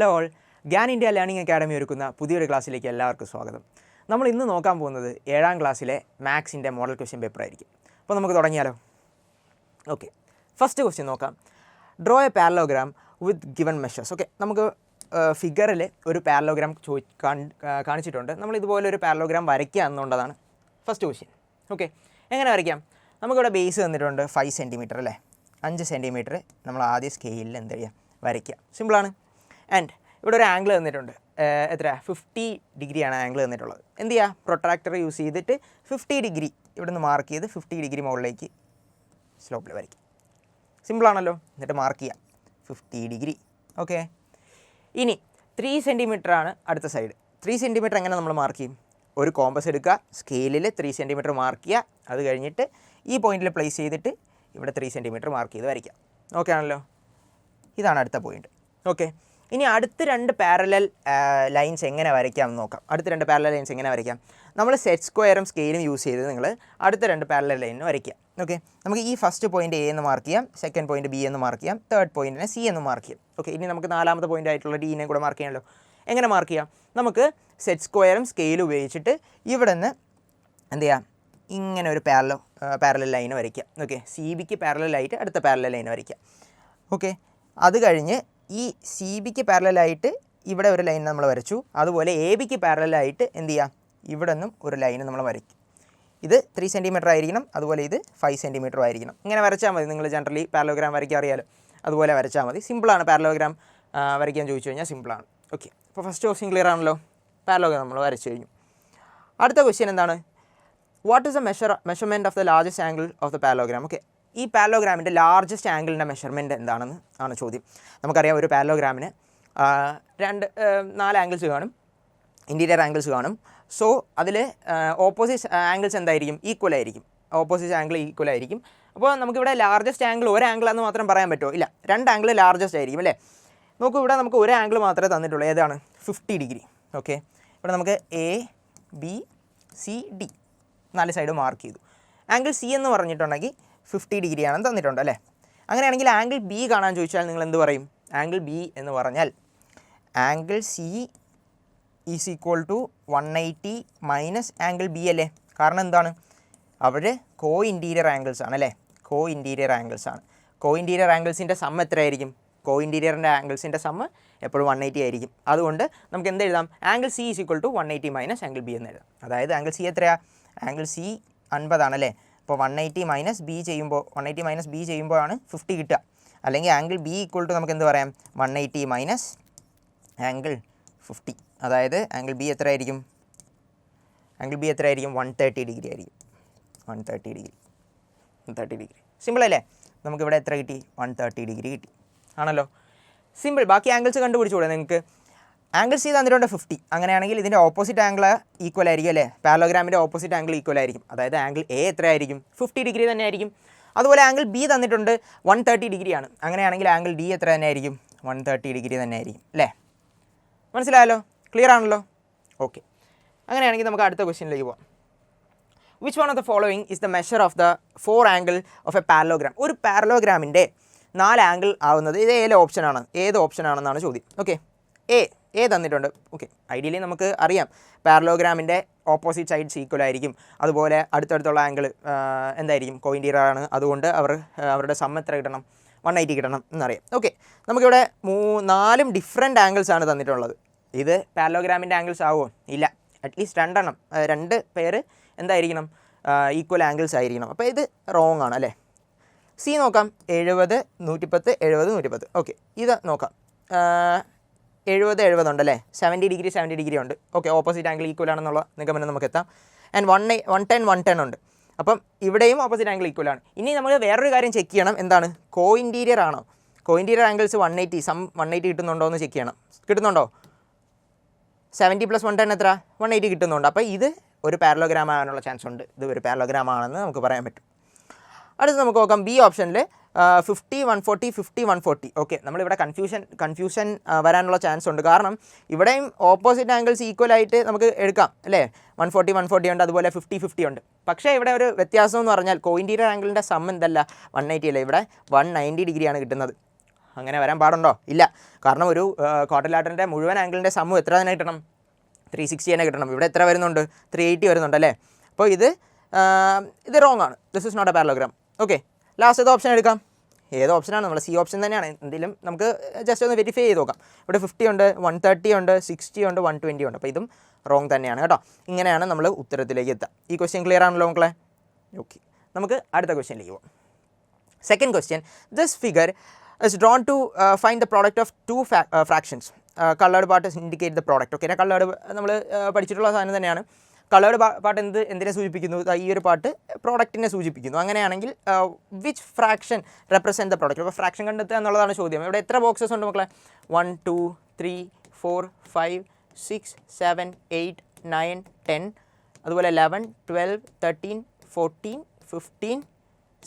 Hello all, Gyan India learning academy ഒരുക്കുന്ന പുതിയൊരു ക്ലാസ്സിലേക്ക് എല്ലാവർക്കും സ്വാഗതം. നമ്മൾ ഇന്ന് നോക്കാൻ പോകുന്നത് 7ാം ക്ലാസ്സിലെ മാത്സിൻ്റെ മോഡൽ ക്വസ്റ്റ്യൻ പേപ്പർ ആയിരിക്കും. അപ്പോൾ നമുക്ക് തുടങ്ങിയാലോ? ഓക്കെ, ഫസ്റ്റ് ക്വസ്റ്റ്യൻ നോക്കാം. Draw A parallelogram with given measures. Okay, നമുക്ക് ഫിഗറിൽ ഒരു പാരലോഗ്രാം കാണിച്ചിട്ടുണ്ട്. നമ്മൾ ഇതുപോലെ ഒരു പാരലോഗ്രാം വരയ്ക്കുക എന്നുള്ളതാണ് ഫസ്റ്റ് ക്വസ്റ്റ്യൻ. ഓക്കെ, എങ്ങനെ വരയ്ക്കാം? നമുക്കിവിടെ ബേസ് തന്നിട്ടുണ്ട് 5 സെൻറ്റിമീറ്റർ അല്ലേ, 5 സെൻറ്റിമീറ്റർ നമ്മൾ ആദ്യം സ്കെയിലിൽ എന്ത് ചെയ്യുക, വരയ്ക്കുക. സിമ്പിളാണ്. ആൻഡ് ഇവിടെ ഒരു ആംഗിൾ തന്നിട്ടുണ്ട്. എത്ര? 50 ഡിഗ്രിയാണ് ആംഗിൾ തന്നിട്ടുള്ളത്. എന്ത് ചെയ്യുക? പ്രൊട്രാക്ടർ യൂസ് ചെയ്തിട്ട് 50 ഡിഗ്രി ഇവിടെ നിന്ന് മാർക്ക് ചെയ്ത് 50 ഡിഗ്രി മുകളിലേക്ക് സ്ലോപ്പിൽ വരയ്ക്കുക. സിമ്പിളാണല്ലോ. എന്നിട്ട് മാർക്ക് ചെയ്യാം 50 ഡിഗ്രി. ഓക്കെ, ഇനി 3 സെൻറ്റിമീറ്റർ ആണ് അടുത്ത സൈഡ്. 3 സെൻറ്റിമീറ്റർ എങ്ങനെ നമ്മൾ മാർക്ക് ചെയ്യും? ഒരു കോമ്പസ് എടുക്കുക, സ്കെയിലിൽ 3 സെൻറ്റിമീറ്റർ മാർക്ക് ചെയ്യുക. അത് കഴിഞ്ഞിട്ട് ഈ പോയിന്റിൽ പ്ലേസ് ചെയ്തിട്ട് ഇവിടെ 3 സെൻറ്റിമീറ്റർ മാർക്ക് ചെയ്ത് വരയ്ക്കാം. ഓക്കെ ആണല്ലോ? ഇതാണ് അടുത്ത പോയിന്റ്. ഓക്കെ, ഇനി അടുത്ത 2 പാരലൽ ലൈൻസ് എങ്ങനെ വരയ്ക്കാമെന്ന് നോക്കാം. അടുത്ത 2 പാരലൽ ലൈൻസ് എങ്ങനെ വരയ്ക്കാം? നമ്മൾ സെറ്റ് സ്ക്വയറും സ്കെയിലും യൂസ് ചെയ്ത് നിങ്ങൾ അടുത്ത 2 പാരലൽ ലൈനിന് വരയ്ക്കാം. ഓക്കെ, നമുക്ക് ഈ ഫസ്റ്റ് പോയിന്റ് എ എന്ന് മാർക്ക് ചെയ്യാം, സെക്കൻഡ് പോയിന്റ് ബി എന്ന് മാർക്ക് ചെയ്യാം, തേർഡ് പോയിന്റിനെ സി എന്ന് മാർക്ക് ചെയ്യാം. ഓക്കെ, ഇനി നമുക്ക് 4ാമത്തെ പോയിന്റ് ആയിട്ടുള്ള ഡിനെ കൂടെ മാർക്ക് ചെയ്യാമല്ലോ. എങ്ങനെ മാർക്ക് ചെയ്യാം? നമുക്ക് സെറ്റ് സ്ക്വയറും സ്കെയിലും ഉപയോഗിച്ചിട്ട് ഇവിടെ നിന്ന് എന്ത് ചെയ്യാം, ഇങ്ങനെ ഒരു പാരലൽ ലൈൻ വരയ്ക്കാം. ഓക്കെ, സി ബിക്ക് പാരലലായിട്ട് അടുത്ത പാരലൽ ലൈൻ വരയ്ക്കാം. ഓക്കെ, അത് കഴിഞ്ഞ് ഈ സി ബിക്ക് പാരലലായിട്ട് ഇവിടെ ഒരു ലൈൻ നമ്മൾ വരച്ചു. അതുപോലെ എ ബിക്ക് പാരലലായിട്ട് എന്ത് ചെയ്യുക, ഇവിടെ നിന്നും ഒരു ലൈൻ നമ്മൾ വരയ്ക്കും. ഇത് 3 സെൻറ്റിമീറ്റർ ആയിരിക്കണം, അതുപോലെ ഇത് 5 സെൻറ്റിമീറ്റർ ആയിരിക്കണം. ഇങ്ങനെ വരച്ചാൽ മതി. നിങ്ങൾ ജനറലി പാരലോഗ്രാം വരയ്ക്കാൻ അറിയാലോ, അതുപോലെ വരച്ചാൽ മതി. സിമ്പിളാണ് പാരലോഗ്രാം വരയ്ക്കാൻ ചോദിച്ചു കഴിഞ്ഞാൽ സിമ്പിളാണ്. ഓക്കെ, അപ്പോൾ ഫസ്റ്റ് ക്വസ്റ്റ്യൻ ക്ലിയർ ആണല്ലോ. പാരലോഗ്രാം നമ്മൾ വരച്ചു കഴിഞ്ഞു. അടുത്ത ക്വസ്റ്റ്യൻ എന്താണ്? What is the measurement of the largest angle of the parallelogram? Okay, ഈ പാരലോഗ്രാമിൻ്റെ ലാർജസ്റ്റ് ആംഗിളിൻ്റെ മെഷർമെൻറ്റ് എന്താണെന്ന് ആണ് ചോദ്യം. നമുക്കറിയാം ഒരു പാരലോഗ്രാമിന് 4 ആംഗിൾസ് കാണും, ഇൻറ്റീരിയർ ആംഗിൾസ് കാണും. സോ അതിൽ ഓപ്പോസിറ്റ് ആംഗിൾസ് എന്തായിരിക്കും? ഈക്വൽ ആയിരിക്കും. ഓപ്പോസിറ്റ് ആംഗിൾ ഈക്വൽ ആയിരിക്കും. അപ്പോൾ നമുക്കിവിടെ ലാർജസ്റ്റ് ആംഗിൾ ഒരു ആംഗിളാന്ന് മാത്രം പറയാൻ പറ്റുമോ? ഇല്ല, 2 ആംഗിൾ ലാർജസ്റ്റ് ആയിരിക്കും അല്ലേ. നോക്കൂ, ഇവിടെ നമുക്ക് ഒരു ആംഗിൾ മാത്രമേ തന്നിട്ടുള്ളൂ. ഏതാണ്? 50 ഡിഗ്രി. ഓക്കെ, ഇവിടെ നമുക്ക് A B C D 4 side mark ചെയ്തു. ആംഗിൾ സി എന്ന് പറഞ്ഞിട്ടുണ്ടെങ്കിൽ 50 ഡിഗ്രിയാണെന്ന് തന്നിട്ടുണ്ട് അല്ലേ. അങ്ങനെയാണെങ്കിൽ ആംഗിൾ ബി കാണാൻ ചോദിച്ചാൽ നിങ്ങൾ എന്ത് പറയും? ആംഗിൾ ബി എന്ന് പറഞ്ഞാൽ angle C is equal to 180 minus angle B അല്ലേ. കാരണം എന്താണ്? അവർ കോ ഇൻറ്റീരിയർ ആംഗിൾസ് ആണ് അല്ലേ. കോ ഇൻറ്റീരിയർ ആംഗിൾസ് ആണ്. കോ ഇൻറ്റീരിയർ ആംഗിൾസിൻ്റെ സം എത്രയായിരിക്കും? കോ ഇൻറ്റീരിയറിൻ്റെ ആംഗിൾസിൻ്റെ സമ്മ് എപ്പോഴും 180 ആയിരിക്കും. അതുകൊണ്ട് നമുക്ക് എന്ത് എഴുതാം? Angle C is equal to 180 minus angle B എന്ന് എഴുതാം. അതായത് ആംഗിൾ സി എത്രയാണ്? ആംഗിൾ സി 50 ആണല്ലേ. അപ്പോൾ 180 മൈനസ് ബി ചെയ്യുമ്പോൾ ആണ് 50 കിട്ടുക. അല്ലെങ്കിൽ ആംഗിൾ ബി ഈക്വൽ ടു നമുക്ക് എന്ത് പറയാം? 180 മൈനസ് ആംഗിൾ 50. അതായത് ആംഗിൾ ബി എത്രയായിരിക്കും? 130 ഡിഗ്രി ആയിരിക്കും. 130 ഡിഗ്രി. സിമ്പിൾ അല്ലേ? നമുക്കിവിടെ എത്ര കിട്ടി? 130 ഡിഗ്രി കിട്ടി. ആണല്ലോ, സിമ്പിൾ. ബാക്കി ആംഗിൾസ് കണ്ടുപിടിച്ചുകൂടെ നിങ്ങൾക്ക്? ആംഗിൾ സി തന്നിട്ടുണ്ട് 50. അങ്ങനെയാണെങ്കിൽ ഇതിൻ്റെ ഓപ്പോസിറ്റ് ആംഗിൾ ഈക്വൽ ആയിരിക്കും അല്ലേ. പാരലോഗ്രാമിൻ്റെ ഓപ്പോസിറ്റ് ആംഗിൾ ഈക്വൽ ആയിരിക്കും. അതായത് ആംഗിൾ എ എത്രയായിരിക്കും? 50 ഡിഗ്രി തന്നെ ആയിരിക്കും. അതുപോലെ ആംഗിൾ ബി തന്നിട്ടുണ്ട് 130 ഡിഗ്രിയാണ്. അങ്ങനെയാണെങ്കിൽ ആംഗിൾ ഡി എത്ര തന്നെ ആയിരിക്കും? 130 ഡിഗ്രി തന്നെ ആയിരിക്കും അല്ലേ. മനസ്സിലായല്ലോ? ക്ലിയർ ആണല്ലോ? ഓക്കെ, അങ്ങനെയാണെങ്കിൽ നമുക്ക് അടുത്ത ക്വസ്റ്റ്യനിലേക്ക് പോകാം. Which one of the following is the measure of the 4 angle of A parallelogram? ഒരു പാരലോഗ്രാമിൻ്റെ 4 ആംഗിൾ ആവുന്നത് ഇത് ഏത് ഓപ്ഷനാണെന്നാണ് ചോദ്യം. ഓക്കെ, എ തന്നിട്ടുണ്ട്. ഓക്കെ, ഐഡിയലി നമുക്ക് അറിയാം പാരലോഗ്രാമിൻ്റെ ഓപ്പോസിറ്റ് സൈഡ്സ് ഈക്വൽ ആയിരിക്കും. അതുപോലെ അടുത്തടുത്തുള്ള ആംഗിൾ എന്തായിരിക്കും? കോ ഇൻറ്റീരിയർ ആണ്. അതുകൊണ്ട് അവരുടെ സം എത്ര കിട്ടണം? 180 കിട്ടണം എന്നറിയാം. ഓക്കെ, നമുക്കിവിടെ 4 ഡിഫറെൻറ്റ് ആംഗിൾസ് ആണ് തന്നിട്ടുള്ളത്. ഇത് പാരലോഗ്രാമിൻ്റെ ആംഗിൾസ് ആവുമോ? ഇല്ല, അറ്റ്ലീസ്റ്റ് 2 പേര് എന്തായിരിക്കണം? ഈക്വൽ ആംഗിൾസ് ആയിരിക്കണം. അപ്പോൾ ഇത് റോങ് ആണ് അല്ലേ. സി നോക്കാം. 70 110 70 110. ഓക്കെ, ഇത് നോക്കാം. 70 ഉണ്ടല്ലേ. 70 ഡിഗ്രി ഉണ്ട്. ഓക്കെ, ഓപ്പോസിറ്റ് ആംഗിൾ ഈക്വൽ ആണെന്നുള്ള നിഗമനം നമുക്ക് എത്താം. ആൻഡ് 110 ഉണ്ട്. അപ്പം ഇവിടെയും ഓപ്പോസിറ്റ് ആംഗിൾ ഈക്വൽ ആണ്. ഇനി നമ്മൾ വേറൊരു കാര്യം ചെക്ക് ചെയ്യണം. എന്താണ്? കോ ഇൻറ്റീരിയർ ആണോ? കോ ഇൻറ്റീരിയർ ആംഗിൾസ് 180 കിട്ടുന്നുണ്ടോ എന്ന് ചെക്ക് ചെയ്യണം. കിട്ടുന്നുണ്ടോ? 70 + 110 എത്ര? 180 കിട്ടുന്നുണ്ട്. അപ്പോൾ ഇത് ഒരു പാരലോഗ്രാം ആകാനുള്ള ചാൻസ് ഉണ്ട്. ഇത് ഒരു പാരലോഗ്രാം ആണെന്ന് നമുക്ക് പറയാൻ പറ്റും. അടുത്ത് നമുക്ക് നോക്കാം. ബി ഓപ്ഷനിൽ 50 140 50 140. ഓക്കെ, നമ്മളിവിടെ കൺഫ്യൂഷൻ വരാനുള്ള ചാൻസ് ഉണ്ട്. കാരണം ഇവിടെയും ഓപ്പോസിറ്റ് ആംഗിൾസ് ഈക്വൽ ആയിട്ട് നമുക്ക് എടുക്കാം അല്ലേ. 140 ഉണ്ട്, അതുപോലെ 50 ഉണ്ട്. പക്ഷേ ഇവിടെ ഒരു വ്യത്യാസം എന്ന് പറഞ്ഞാൽ കോ ഇൻറ്റീരിയർ ആംഗിളിൻ്റെ സം എന്തല്ല 180 അല്ല, ഇവിടെ 190 ഡിഗ്രിയാണ് കിട്ടുന്നത്. അങ്ങനെ വരാൻ പാടുണ്ടോ? ഇല്ല. കാരണം ഒരു ക്വാഡ്രിലാറ്ററിൻ്റെ മുഴുവൻ ആംഗിളിൻ്റെ സമ്മ് എത്ര തന്നെ കിട്ടണം? 360 തന്നെ കിട്ടണം. ഇവിടെ എത്ര വരുന്നുണ്ട്? 380 വരുന്നുണ്ട് അല്ലേ? അപ്പോൾ ഇത് റോങ് ആണ്. This is not a parallelogram. Okay, last ഏത് ഓപ്ഷൻ എടുക്കാം? ഏത് ഓപ്ഷനാണ്? നമ്മൾ സി ഓപ്ഷൻ തന്നെയാണ്. എന്തെങ്കിലും നമുക്ക് ജസ്റ്റ് ഒന്ന് വെരിഫൈ ചെയ്ത് നോക്കാം. ഇവിടെ 50 ഉണ്ട്, 130 ഉണ്ട്, 60 ഉണ്ട്, 120 ഉണ്ട്. അപ്പോൾ ഇതും റോങ് തന്നെയാണ് കേട്ടോ. ഇങ്ങനെയാണ് നമ്മൾ ഉത്തരത്തിലേക്ക് എത്തുക. ഈ ക്വസ്റ്റ്യൻ ക്ലിയർ ആണല്ലോ മക്കളെ? ഓക്കെ, നമുക്ക് അടുത്ത ക്വസ്റ്റ്യനിലേക്ക് പോകാം. Second question, this figure is drawn to find the product of two fractions. Colored part indicate the product. Okay, colored നമ്മൾ പഠിച്ചിട്ടുള്ള സാധനം തന്നെയാണ്. കളേർഡ് പാർട്ട് എന്തിനെ സൂചിപ്പിക്കുന്നു? ഈ ഒരു പാർട്ട് പ്രോഡക്റ്റിനെ സൂചിപ്പിക്കുന്നു. അങ്ങനെയാണെങ്കിൽ which fraction represent the product? അപ്പോൾ ഫ്രാക്ഷൻ കണ്ടെത്തുക എന്നുള്ളതാണ് ചോദ്യം. ഇവിടെ എത്ര ബോക്സസ് ഉണ്ട് മക്കളെ? 1 2 3 4 5 6 7 8 9 10, അതുപോലെ 11 12 13 14 15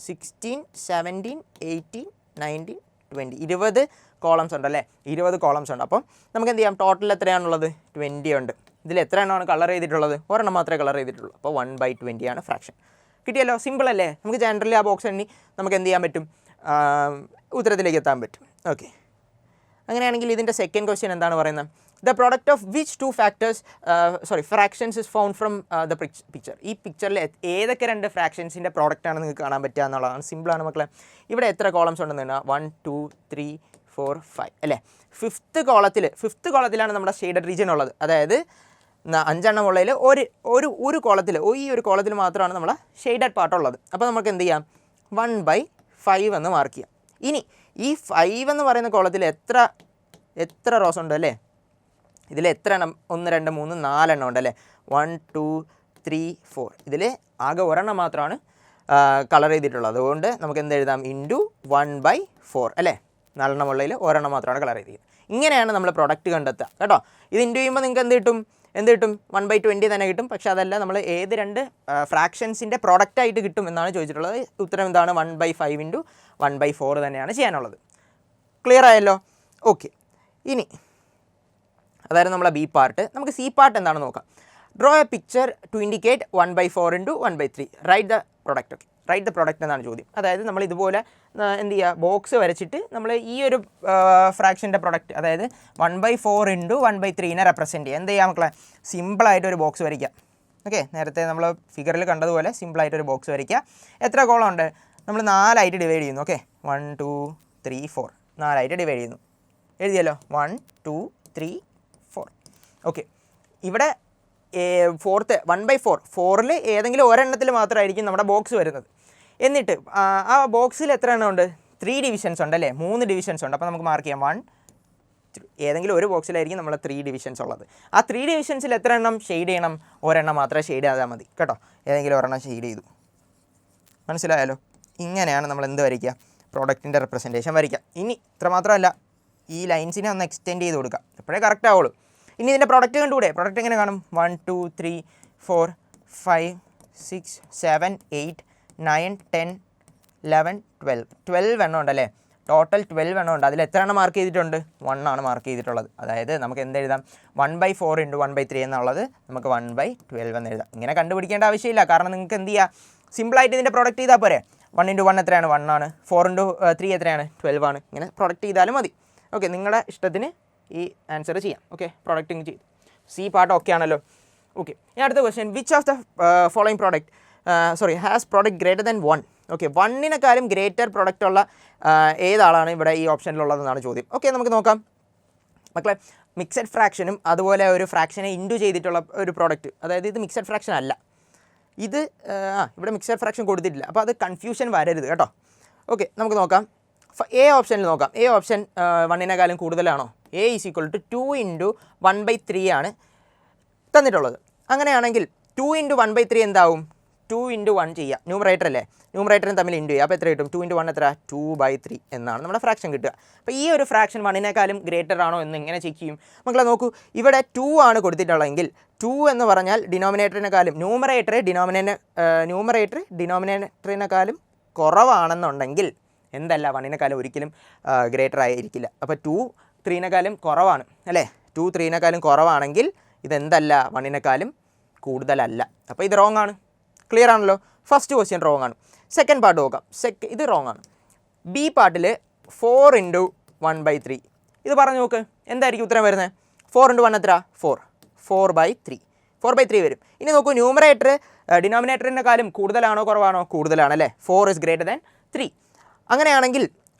16 17 18 19 20. 20 കോളംസ് ഉണ്ട് അല്ലേ? 20 കോളംസ് ഉണ്ട്. അപ്പം നമുക്ക് എന്ത് ചെയ്യാം? ടോട്ടൽ എത്രയാണുള്ളത്? 20 ഉണ്ട്. ഇതിൽ എത്ര എണ്ണമാണ് കളർ ചെയ്തിട്ടുള്ളത്? ഒരെണ്ണം മാത്രമേ കളർ ചെയ്തിട്ടുള്ളൂ. അപ്പോൾ 1/20 ആണ് ഫ്രാക്ഷൻ. കിട്ടിയല്ലോ? സിമ്പിൾ അല്ലേ? നമുക്ക് ജനറലി ആ ബോക്സ് എണ്ണി നമുക്ക് എന്ത് ചെയ്യാൻ പറ്റും? ഉത്തരത്തിലേക്ക് എത്താൻ പറ്റും. ഓക്കെ, അങ്ങനെയാണെങ്കിൽ ഇതിൻ്റെ സെക്കൻഡ് ക്വസ്റ്റ്യൻ എന്താണ് പറയുന്നത്? The product of which two fractions is found from the picture. ഈ പിക്ചറിൽ ഏതൊക്കെ രണ്ട് ഫ്രാക്ഷൻസിൻ്റെ പ്രോഡക്റ്റാണ് നിങ്ങൾക്ക് കാണാൻ പറ്റുക എന്നുള്ളതാണ്. സിമ്പിളാണ് മക്കളെ. ഇവിടെ എത്ര കോളംസ് ഉണ്ടെന്ന് പറഞ്ഞാൽ 1 2 3 4 5 അല്ലേ? ഫിഫ്ത്ത് കോളത്തിലാണ് നമ്മുടെ ഷെയ്ഡഡ് റീജിയൻ ഉള്ളത്. അതായത് 5 എണ്ണം ഉള്ളതിൽ ഒരു കോളത്തിൽ, ഈ ഒരു കോളത്തിൽ മാത്രമാണ് നമ്മളെ ഷെയ്ഡഡ് പാർട്ടുള്ളത്. അപ്പോൾ നമുക്ക് എന്ത് ചെയ്യാം? 1/5 എന്ന് മാർക്ക് ചെയ്യാം. ഇനി ഈ 5 എന്ന് പറയുന്ന കോളത്തിൽ എത്ര റോസ് ഉണ്ട് അല്ലേ? ഇതിൽ എത്ര എണ്ണം? 1 2 3 4 എണ്ണം ഉണ്ട് അല്ലേ? 1 2 3 4. ഇതിൽ ആകെ ഒരെണ്ണം മാത്രമാണ് കളർ ചെയ്തിട്ടുള്ളത്. അതുകൊണ്ട് നമുക്ക് എന്ത് എഴുതാം? ഇൻറ്റു 1/4 അല്ലേ? 4 എണ്ണം ഉള്ളതിൽ ഒരെണ്ണം മാത്രമാണ് കളർ ചെയ്തിരിക്കുന്നത്. ഇങ്ങനെയാണ് നമ്മൾ പ്രൊഡക്റ്റ് കണ്ടെത്തുക കേട്ടോ. ഇത് ഇൻറ്റു ചെയ്യുമ്പോൾ നിങ്ങൾക്ക് എന്ത് കിട്ടും? 1/20 തന്നെ കിട്ടും. പക്ഷേ അതല്ല, നമ്മൾ ഏത് രണ്ട് ഫ്രാക്ഷൻസിൻ്റെ പ്രൊഡക്റ്റായിട്ട് കിട്ടും എന്നാണ് ചോദിച്ചിട്ടുള്ളത്. ഉത്തരം എന്താണ്? 1/5 ഇൻറ്റു 1/4 തന്നെയാണ് ചെയ്യാനുള്ളത്. ക്ലിയർ ആയല്ലോ? ഓക്കെ, ഇനി അതായത് നമ്മളെ ബി പാർട്ട്. നമുക്ക് സി പാർട്ട് എന്താണെന്ന് നോക്കാം. Draw a picture to indicate 1/4 into 1/3. Right the product. Okay, right the product എന്നാണ് ചോദ്യം. അതായത് നമ്മൾ ഇതുപോലെ എന്ത് ചെയ്യുക? ബോക്സ് വരച്ചിട്ട് നമ്മൾ ഈ ഒരു ഫ്രാക്ഷൻ്റെ പ്രൊഡക്റ്റ്, അതായത് 1/4 ഇൻറ്റു 1/3നെ റെപ്രസെൻറ്റ് ചെയ്യുക. എന്ത് ചെയ്യാം മക്കളെ? സിമ്പിളായിട്ടൊരു ബോക്സ് വരയ്ക്കുക. ഓക്കെ, നേരത്തെ നമ്മൾ ഫിഗറിൽ കണ്ടതുപോലെ സിമ്പിളായിട്ടൊരു ബോക്സ് വരയ്ക്കുക. എത്ര കോളം ഉണ്ട്? നമ്മൾ 4 ഡിവൈഡ് ചെയ്യുന്നു. ഓക്കെ, 1 2 3 4 4 ഡിവൈഡ് ചെയ്യുന്നു. എഴുതിയല്ലോ? 1 2 3 4. ഓക്കെ, ഇവിടെ 1/4 ഏതെങ്കിലും ഒരെണ്ണത്തിൽ മാത്രമായിരിക്കും നമ്മുടെ ബോക്സ് വരുന്നത്. എന്നിട്ട് ആ ബോക്സിൽ എത്ര എണ്ണം ഉണ്ട്? 3 ഡിവിഷൻസ് ഉണ്ട് അല്ലേ? 3 ഡിവിഷൻസ് ഉണ്ട്. അപ്പോൾ നമുക്ക് മാർക്ക് ചെയ്യാം 1 ഏതെങ്കിലും ഒരു ബോക്സിലായിരിക്കും നമ്മൾ 3 ഡിവിഷൻസ് ഉള്ളത്. ആ 3 ഡിവിഷൻസിൽ എത്ര എണ്ണം ഷെയ്ഡ് ചെയ്യണം? ഒരെണ്ണം മാത്രമേ ഷെയ്ഡ് ചെയ്താൽ മതി കേട്ടോ. ഏതെങ്കിലും ഒരെണ്ണം ഷെയ്ഡ് ചെയ്തു. മനസ്സിലായല്ലോ? ഇങ്ങനെയാണ് നമ്മൾ എന്ത് വരയ്ക്കുക? പ്രോഡക്റ്റിൻ്റെ റെപ്രസെൻറ്റേഷൻ വരയ്ക്കുക. ഇനി ഇത്ര മാത്രമല്ല, ഈ ലൈൻസിനെ ഒന്ന് എക്സ്റ്റെൻഡ് ചെയ്ത് കൊടുക്കുക. എപ്പോഴേ കറക്റ്റ് ആവുള്ളൂ. ഇനി ഇതിൻ്റെ പ്രൊഡക്റ്റ് കണ്ടുകൂടെ? പ്രൊഡക്റ്റ് എങ്ങനെ കാണും? 1 2 3 4 5 6 7 8 9 10 11 12 എണ്ണം ഉണ്ടല്ലേ? ടോട്ടൽ 12 എണ്ണം ഉണ്ട്. അതിൽ എത്ര എണ്ണം മാർക്ക് ചെയ്തിട്ടുണ്ട്? 1 ആണ് മാർക്ക് ചെയ്തിട്ടുള്ളത്. അതായത് നമുക്ക് എന്ത് എഴുതാം? 1/4 ഇൻറ്റു 1/3 എന്നുള്ളത് നമുക്ക് 1/12 എന്ന് എഴുതാം. ഇങ്ങനെ കണ്ടുപിടിക്കേണ്ട ആവശ്യമില്ല. കാരണം നിങ്ങൾക്ക് എന്ത് ചെയ്യുക? സിമ്പിളായിട്ട് ഇതിൻ്റെ പ്രൊഡക്റ്റ് ചെയ്താൽ പോരെ. 1 ഇൻറ്റു 1 എത്രയാണ്? 1 ആണ്. 4 ഇൻറ്റു 3 എത്രയാണ്? 12 ആണ്. ഇങ്ങനെ പ്രൊഡക്റ്റ് ചെയ്താലും മതി. ഓക്കെ, നിങ്ങളുടെ ഇഷ്ടത്തിന് ഈ ആൻസർ ചെയ്യാം. ഓക്കെ, പ്രൊഡക്റ്റിങ് ചെയ്തു. സി പാർട്ട് ഓക്കെ ആണല്ലോ? ഓക്കെ, ഇനി അടുത്ത question. Which of the following product has product greater than 1? Okay, 1നെക്കാളും ഗ്രേറ്റർ പ്രോഡക്റ്റ് ഉള്ള ഏതാണ് ഇവിടെ ഈ ഓപ്ഷനിലുള്ളതെന്നാണ് ചോദ്യം. ഓക്കെ, നമുക്ക് നോക്കാം മക്കളെ. മിക്സഡ് ഫ്രാക്ഷനും അതുപോലെ ഒരു ഫ്രാക്ഷനെ ഇൻറ്റു ചെയ്തിട്ടുള്ള ഒരു പ്രോഡക്റ്റ്, അതായത് ഇത് മിക്സഡ് ഫ്രാക്ഷൻ അല്ല. ഇത് ഇവിടെ മിക്സഡ് ഫ്രാക്ഷൻ കൊടുത്തിട്ടില്ല. അപ്പോൾ അത് കൺഫ്യൂഷൻ വരരുത് കേട്ടോ. ഓക്കെ, നമുക്ക് നോക്കാം. എ ഓപ്ഷനിൽ നോക്കാം. എ ഓപ്ഷൻ 1നെക്കാളും കൂടുതലാണോ? A is equal to 2 into 1/3 ആണ് തന്നിട്ടുള്ളത്. അങ്ങനെയാണെങ്കിൽ 2 ഇൻറ്റു 1/3 എന്താവും? 2 ഇൻറ്റു 1 ചെയ്യുക. ന്യൂമറേറ്റർ അല്ലേ? ന്യൂമറേറ്ററും തമ്മിൽ ഇൻറ്റു ചെയ്യുക. അപ്പോൾ എത്ര കിട്ടും? 2 ഇൻറ്റു 1 എത്ര? 2/3 എന്നാണ് നമ്മുടെ ഫ്രാക്ഷൻ കിട്ടുക. അപ്പോൾ ഈ ഒരു ഫ്രാക്ഷൻ 1നെക്കാളും ഗ്രേറ്റർ ആണോ എന്ന് എങ്ങനെ ചെക്ക് ചെയ്യും? മക്കളെ നോക്കൂ, ഇവിടെ 2 ആണ് കൊടുത്തിട്ടുള്ളതെങ്കിൽ 2 എന്ന് പറഞ്ഞാൽ ഡിനോമിനേറ്ററിനെക്കാളും ന്യൂമറേറ്റർ ഡിനോമിനേറ്ററിനെക്കാളും കുറവാണെന്നുണ്ടെങ്കിൽ എന്തല്ല? 1നെക്കാളും ഒരിക്കലും ഗ്രേറ്റർ ആയിരിക്കില്ല. അപ്പോൾ 2 3നെക്കാളും കുറവാണ് അല്ലേ? 2 3നെക്കാളും കുറവാണെങ്കിൽ ഇതെന്തല്ല? 1നെക്കാളും കൂടുതലല്ല. അപ്പോൾ ഇത് റോങ് ആണ്. ക്ലിയർ ആണല്ലോ? ഫസ്റ്റ് ക്വസ്റ്റ്യൻ റോങ് ആണ്. സെക്കൻഡ് പാർട്ട് നോക്കാം. ഇത് റോങ് ആണ്. ബി പാർട്ടിൽ 4 ഇൻറ്റു 1/3. ഇത് പറഞ്ഞു നോക്ക്, എന്തായിരിക്കും ഉത്തരം വരുന്നത്? 4 × 1 എത്ര? 4. 4/3. 4/3 വരും. ഇനി നോക്കൂ, ന്യൂമറേറ്റർ ഡിനോമിനേറ്ററിനെക്കാളും കൂടുതലാണോ കുറവാണോ? കൂടുതലാണ് അല്ലേ? 4 is greater than 3. അങ്ങനെയാണെങ്കിൽ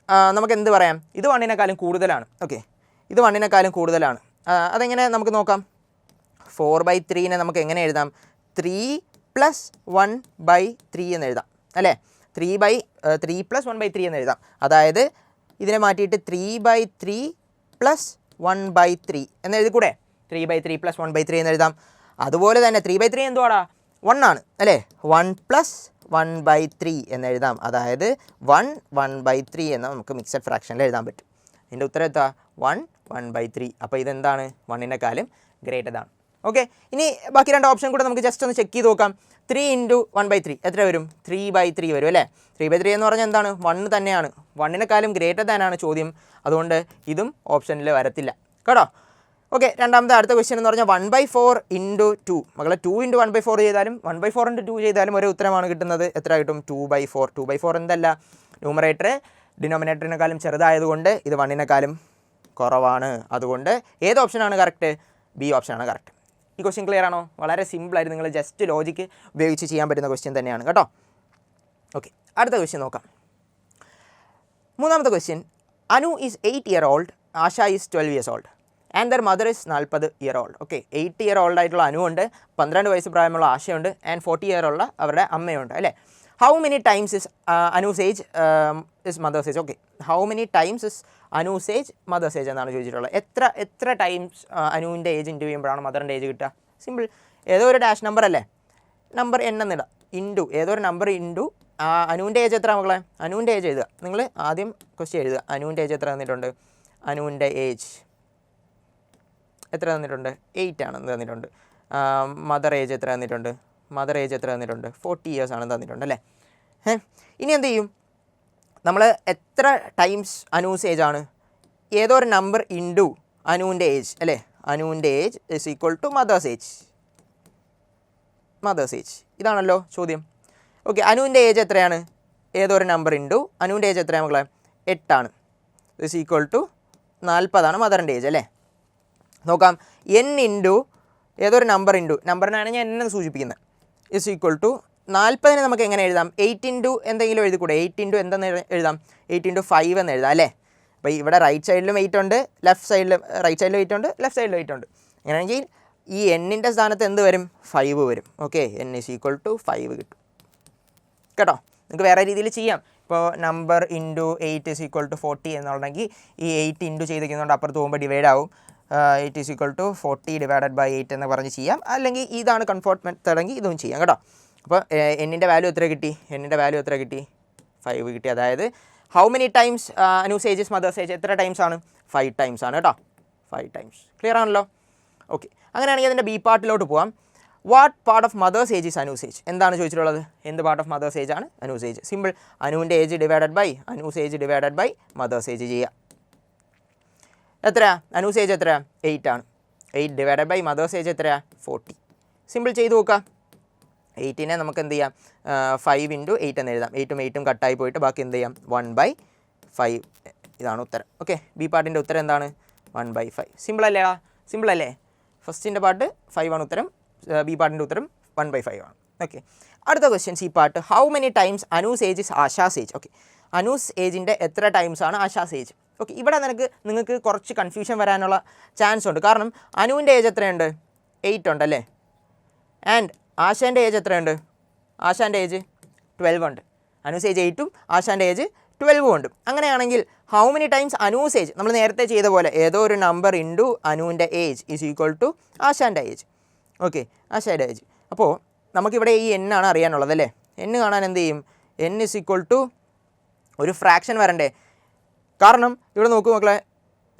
നമുക്ക് എന്ത് പറയാം? ഇത് 1-നേക്കാളും കൂടുതലാണ്. ഓക്കെ, ഇത് 1-നേക്കാളും കൂടുതലാണ്. അതെങ്ങനെ നമുക്ക് നോക്കാം? 4/3നെ നമുക്ക് എങ്ങനെ എഴുതാം? 3 + 1/3 എന്ന് എഴുതാം അല്ലേ? 3 + 1/3 എന്ന് എഴുതാം. അതായത് ഇതിനെ മാറ്റിയിട്ട് 3/3 + 1/3 എന്ന് എഴുതിക്കൂടെ? 3/3 + 1/3 എന്ന് എഴുതാം. അതുപോലെ തന്നെ 3/3 എന്തുവാടാ? 1 ആണ് അല്ലേ? 1 + 1/3 എന്ന് എഴുതാം. അതായത് 1/3 എന്ന് നമുക്ക് മിക്സഡ് ഫ്രാക്ഷനിൽ എഴുതാൻ പറ്റും. ഇതിൻ്റെ ഉത്തരം എത്താ 1/3. അപ്പോൾ ഇതെന്താണ്? 1-നേക്കാളും ഗ്രേറ്റർ ആണ്. ഓക്കെ, ഇനി ബാക്കി 2 ഓപ്ഷൻ കൂടെ നമുക്ക് ജസ്റ്റ് ഒന്ന് ചെക്ക് ചെയ്ത് നോക്കാം. 3 × 1/3 എത്ര വരും? 3/3 വരും അല്ലേ? 3/3 എന്ന് പറഞ്ഞാൽ എന്താണ്? 1 തന്നെയാണ്. 1-നേക്കാളും ഗ്രേറ്റർ ദാൻ ആണ് ചോദ്യം. അതുകൊണ്ട് ഇതും ഓപ്ഷനിൽ വരത്തില്ല കേട്ടോ. ഓക്കെ, രണ്ടാമത്തെ അടുത്ത ക്വസ്റ്റ്യൻ എന്ന് പറഞ്ഞാൽ 1/4 × 2. മകളെ 2 × 1/4 ചെയ്താലും 1/4 × 2 ചെയ്താലും ഒരേ ഉത്തരമാണ് കിട്ടുന്നത്. എത്ര കിട്ടും? 2/4. 2/4 എന്തല്ല? ന്യൂമറേറ്റർ ഡിനോമിനേറ്ററിനെക്കാളും ചെറുതായതുകൊണ്ട് ഇത് 1-നേക്കാളും കുറവാണ്. അതുകൊണ്ട് ഏത് ഓപ്ഷനാണ് കറക്റ്റ്? ബി ഓപ്ഷനാണ് കറക്റ്റ്. ഈ ക്വസ്റ്റ്യൻ ക്ലിയർ ആണോ? വളരെ സിമ്പിളായിട്ട് നിങ്ങൾ ജസ്റ്റ് ലോജിക്ക് ഉപയോഗിച്ച് ചെയ്യാൻ പറ്റുന്ന ക്വസ്റ്റ്യൻ തന്നെയാണ് കേട്ടോ. ഓക്കെ, അടുത്ത ക്വസ്റ്റ്യൻ നോക്കാം. മൂന്നാമത്തെ question, Anu is 8 years old, Asha is 12 years old and there mother is 40 years old. Okay, 8 years old ആയിട്ടുള്ള അനു ഉണ്ട്, 12 വയസ്സ് പ്രായമുള്ള ആശയുണ്ട്, ആൻഡ് 40 years ഉള്ള അവരുടെ അമ്മയുണ്ട് അല്ലേ? How many times is Anu's age is mothers age? Okay, how many times is Anu's age mother's age എന്നാണ് ചോദിച്ചിട്ടുള്ളത്. എത്ര ടൈംസ് അനുവിൻ്റെ ഏജ് ഇൻറ്റു ചെയ്യുമ്പോഴാണ് മദറിൻ്റെ ഏജ് കിട്ടുക? സിമ്പിൾ, ഏതോ ഒരു ഡാഷ് നമ്പർ അല്ലേ, നമ്പർ എന്നിടാം, ഇൻറ്റു ഏതോ ഒരു നമ്പർ ഇൻറ്റു അനുവിൻ്റെ ഏജ് എത്ര മക്കളെ? അനുവിൻ്റെ ഏജ് എഴുതുക. നിങ്ങൾ ആദ്യം ക്വസ്റ്റ്യൻ എഴുതുക. അനുവിൻ്റെ ഏജ് എത്ര തന്നിട്ടുണ്ട്? അനുവിൻ്റെ ഏജ് എത്ര തന്നിട്ടുണ്ട്? 8 ആണെന്ന് തന്നിട്ടുണ്ട്. മദർ ഏജ് എത്ര തന്നിട്ടുണ്ട്? മദർ ഏജ് എത്ര തന്നിട്ടുണ്ട്? 40 years ആണെന്ന് തന്നിട്ടുണ്ട് അല്ലേ? ഇനി എന്ത് ചെയ്യും? നമ്മൾ എത്ര ടൈംസ് അനൂസ് ഏജ് ആണ്? ഏതോ ഒരു നമ്പർ ഇൻറ്റു അനുവിൻ്റെ ഏജ് അല്ലേ? അനുവിൻ്റെ age is equal to mother's age. Mother's age ഇതാണല്ലോ ചോദ്യം. ഓക്കെ, അനുവിൻ്റെ ഏജ് എത്രയാണ്? ഏതോ ഒരു നമ്പർ ഇൻറ്റു അനുവിൻ്റെ ഏജ് എത്രയാണ് മക്കളെ? 8 ആണ്. ഇസ് ഈക്വൽ ടു 40 മദറിൻ്റെ ഏജ് അല്ലേ? നോക്കാം, n ഇൻറ്റു ഏതോ ഒരു നമ്പർ ഇൻറ്റു നമ്പറിനാണ് ഞാൻ എന്നെ സൂചിപ്പിക്കുന്നത്. ഇസ് ഈക്വൽ ടു 40 നമുക്ക് എങ്ങനെ എഴുതാം? 8 ഇൻറ്റു എന്തെങ്കിലും എഴുതിക്കൂടെ? 8 ഇൻറ്റു എന്തെന്ന് എഴുതാം? 8 × 5 എന്ന് എഴുതാം അല്ലേ? അപ്പോൾ ഇവിടെ റൈറ്റ് സൈഡിലും 8 ഉണ്ട്, ലെഫ്റ്റ് സൈഡിലും റൈറ്റ് സൈഡിലും 8 ഉണ്ട്, ലെഫ്റ്റ് സൈഡിലും 8 ഉണ്ട്. അങ്ങനെയാണെങ്കിൽ ഈ എന്നിൻ്റെ സ്ഥാനത്ത് എന്ത് വരും? 5 വരും. Okay, n is equal to 5 കിട്ടും കേട്ടോ. നിങ്ങൾക്ക് വേറെ രീതിയിൽ ചെയ്യാം. ഇപ്പോൾ number into 8 is equal to 40 എന്നുണ്ടെങ്കിൽ ഈ 8 ഇൻറ്റു ചെയ്തിരിക്കുന്നതുകൊണ്ട് അപ്പുറത്ത് പോകുമ്പോൾ ഡിവൈഡ് ആവും. 8 ഇസ് ഈക്വൽ ടു 40 / 8 എന്ന് പറഞ്ഞ് ചെയ്യാം. അല്ലെങ്കിൽ ഇതാണ് കംഫോർട്ട് മെത്തേഡെങ്കിൽ ഇതും ചെയ്യാം കേട്ടോ. അപ്പോൾ എന്നിൻ്റെ വാല്യൂ എത്ര കിട്ടി? എന്നിൻ്റെ വാല്യൂ എത്ര കിട്ടി? 5 കിട്ടി. അതായത് how many times Anu's age is mothers age? എത്ര ടൈംസ് ആണ്? 5 ടൈംസ് ആണ് കേട്ടോ. 5 ടൈംസ്. ക്ലിയർ ആണല്ലോ? ഓക്കെ, അങ്ങനെയാണെങ്കിൽ അതിൻ്റെ ബി പാർട്ടിലോട്ട് പോവാം. What part of mother's age is Anu's age? എന്താണ് ചോദിച്ചിട്ടുള്ളത്? എന്ത് പാർട്ട് ഓഫ് മദേഴ്സ് ഏജ് ആണ് അനൂസ് ഏജ്? സിമ്പിൾ, അനുവിൻ്റെ age divided by Anu's age divided by mother's age ചെയ്യുക. എത്രയാ? അനൂസ് ഏജ് എത്രയാ? 8 ആണ്. 8 ഡിവൈഡഡ് ബൈ മദേഴ്സ് ഏജ് എത്രയാ? 40. സിമ്പിൾ ചെയ്ത് നോക്കാം. 8നെ നമുക്ക് എന്ത് ചെയ്യാം? 5 × 8 എന്ന് എഴുതാം. 8ഉം 8ഉം കട്ടായി പോയിട്ട് ബാക്കി എന്ത് ചെയ്യാം? 1/5. ഇതാണ് ഉത്തരം. ഓക്കെ, ബി പാർട്ടിൻ്റെ ഉത്തരം എന്താണ്? 1/5. സിമ്പിൾ അല്ലേടാ? സിമ്പിൾ അല്ലേ? ഫസ്റ്റിൻ്റെ പാർട്ട് 5 ആണ് ഉത്തരം, ബി പാർട്ടിൻ്റെ ഉത്തരം 1/5 ആണ്. ഓക്കെ, അടുത്ത question C part. How many times Anu's age is Asha's age? Okay, Anu's ഏജിൻ്റെ എത്ര ടൈംസ് ആണ് ആശാസ് ഏജ്? ഓക്കെ, ഇവിടെ നിങ്ങൾക്ക് കുറച്ച് കൺഫ്യൂഷൻ വരാനുള്ള ചാൻസ് ഉണ്ട്. കാരണം അനുവിൻ്റെ ഏജ് എത്രയുണ്ട്? 8 ഉണ്ടല്ലേ? ആൻഡ് ആശാൻ്റെ ഏജ് എത്രയുണ്ട്? ആശാൻ്റെ ഏജ് 12 ഉണ്ട്. അനൂസ് ഏജ് 8ഉം ആശാൻ്റെ ഏജ് 12ഉം ഉണ്ട്. അങ്ങനെയാണെങ്കിൽ how many times Anu's age? നമ്മൾ നേരത്തെ ചെയ്ത പോലെ ഏതോ ഒരു നമ്പർ ഇൻറ്റു അനുവിൻ്റെ ഏജ് ഈസ് ഈക്വൽ ടു ആശാൻ്റെ ഏജ്. ഓക്കെ, ആശാൻ്റെ ഏജ്. അപ്പോൾ നമുക്കിവിടെ ഈ n ആണ് അറിയാനുള്ളത് അല്ലേ? n കാണാൻ എന്ത് ചെയ്യും? n ഇസ് ഈക്വൽ ടു ഒരു ഫ്രാക്ഷൻ വരണ്ടേ? കാരണം ഇവിടെ നോക്കൂ മക്കളെ,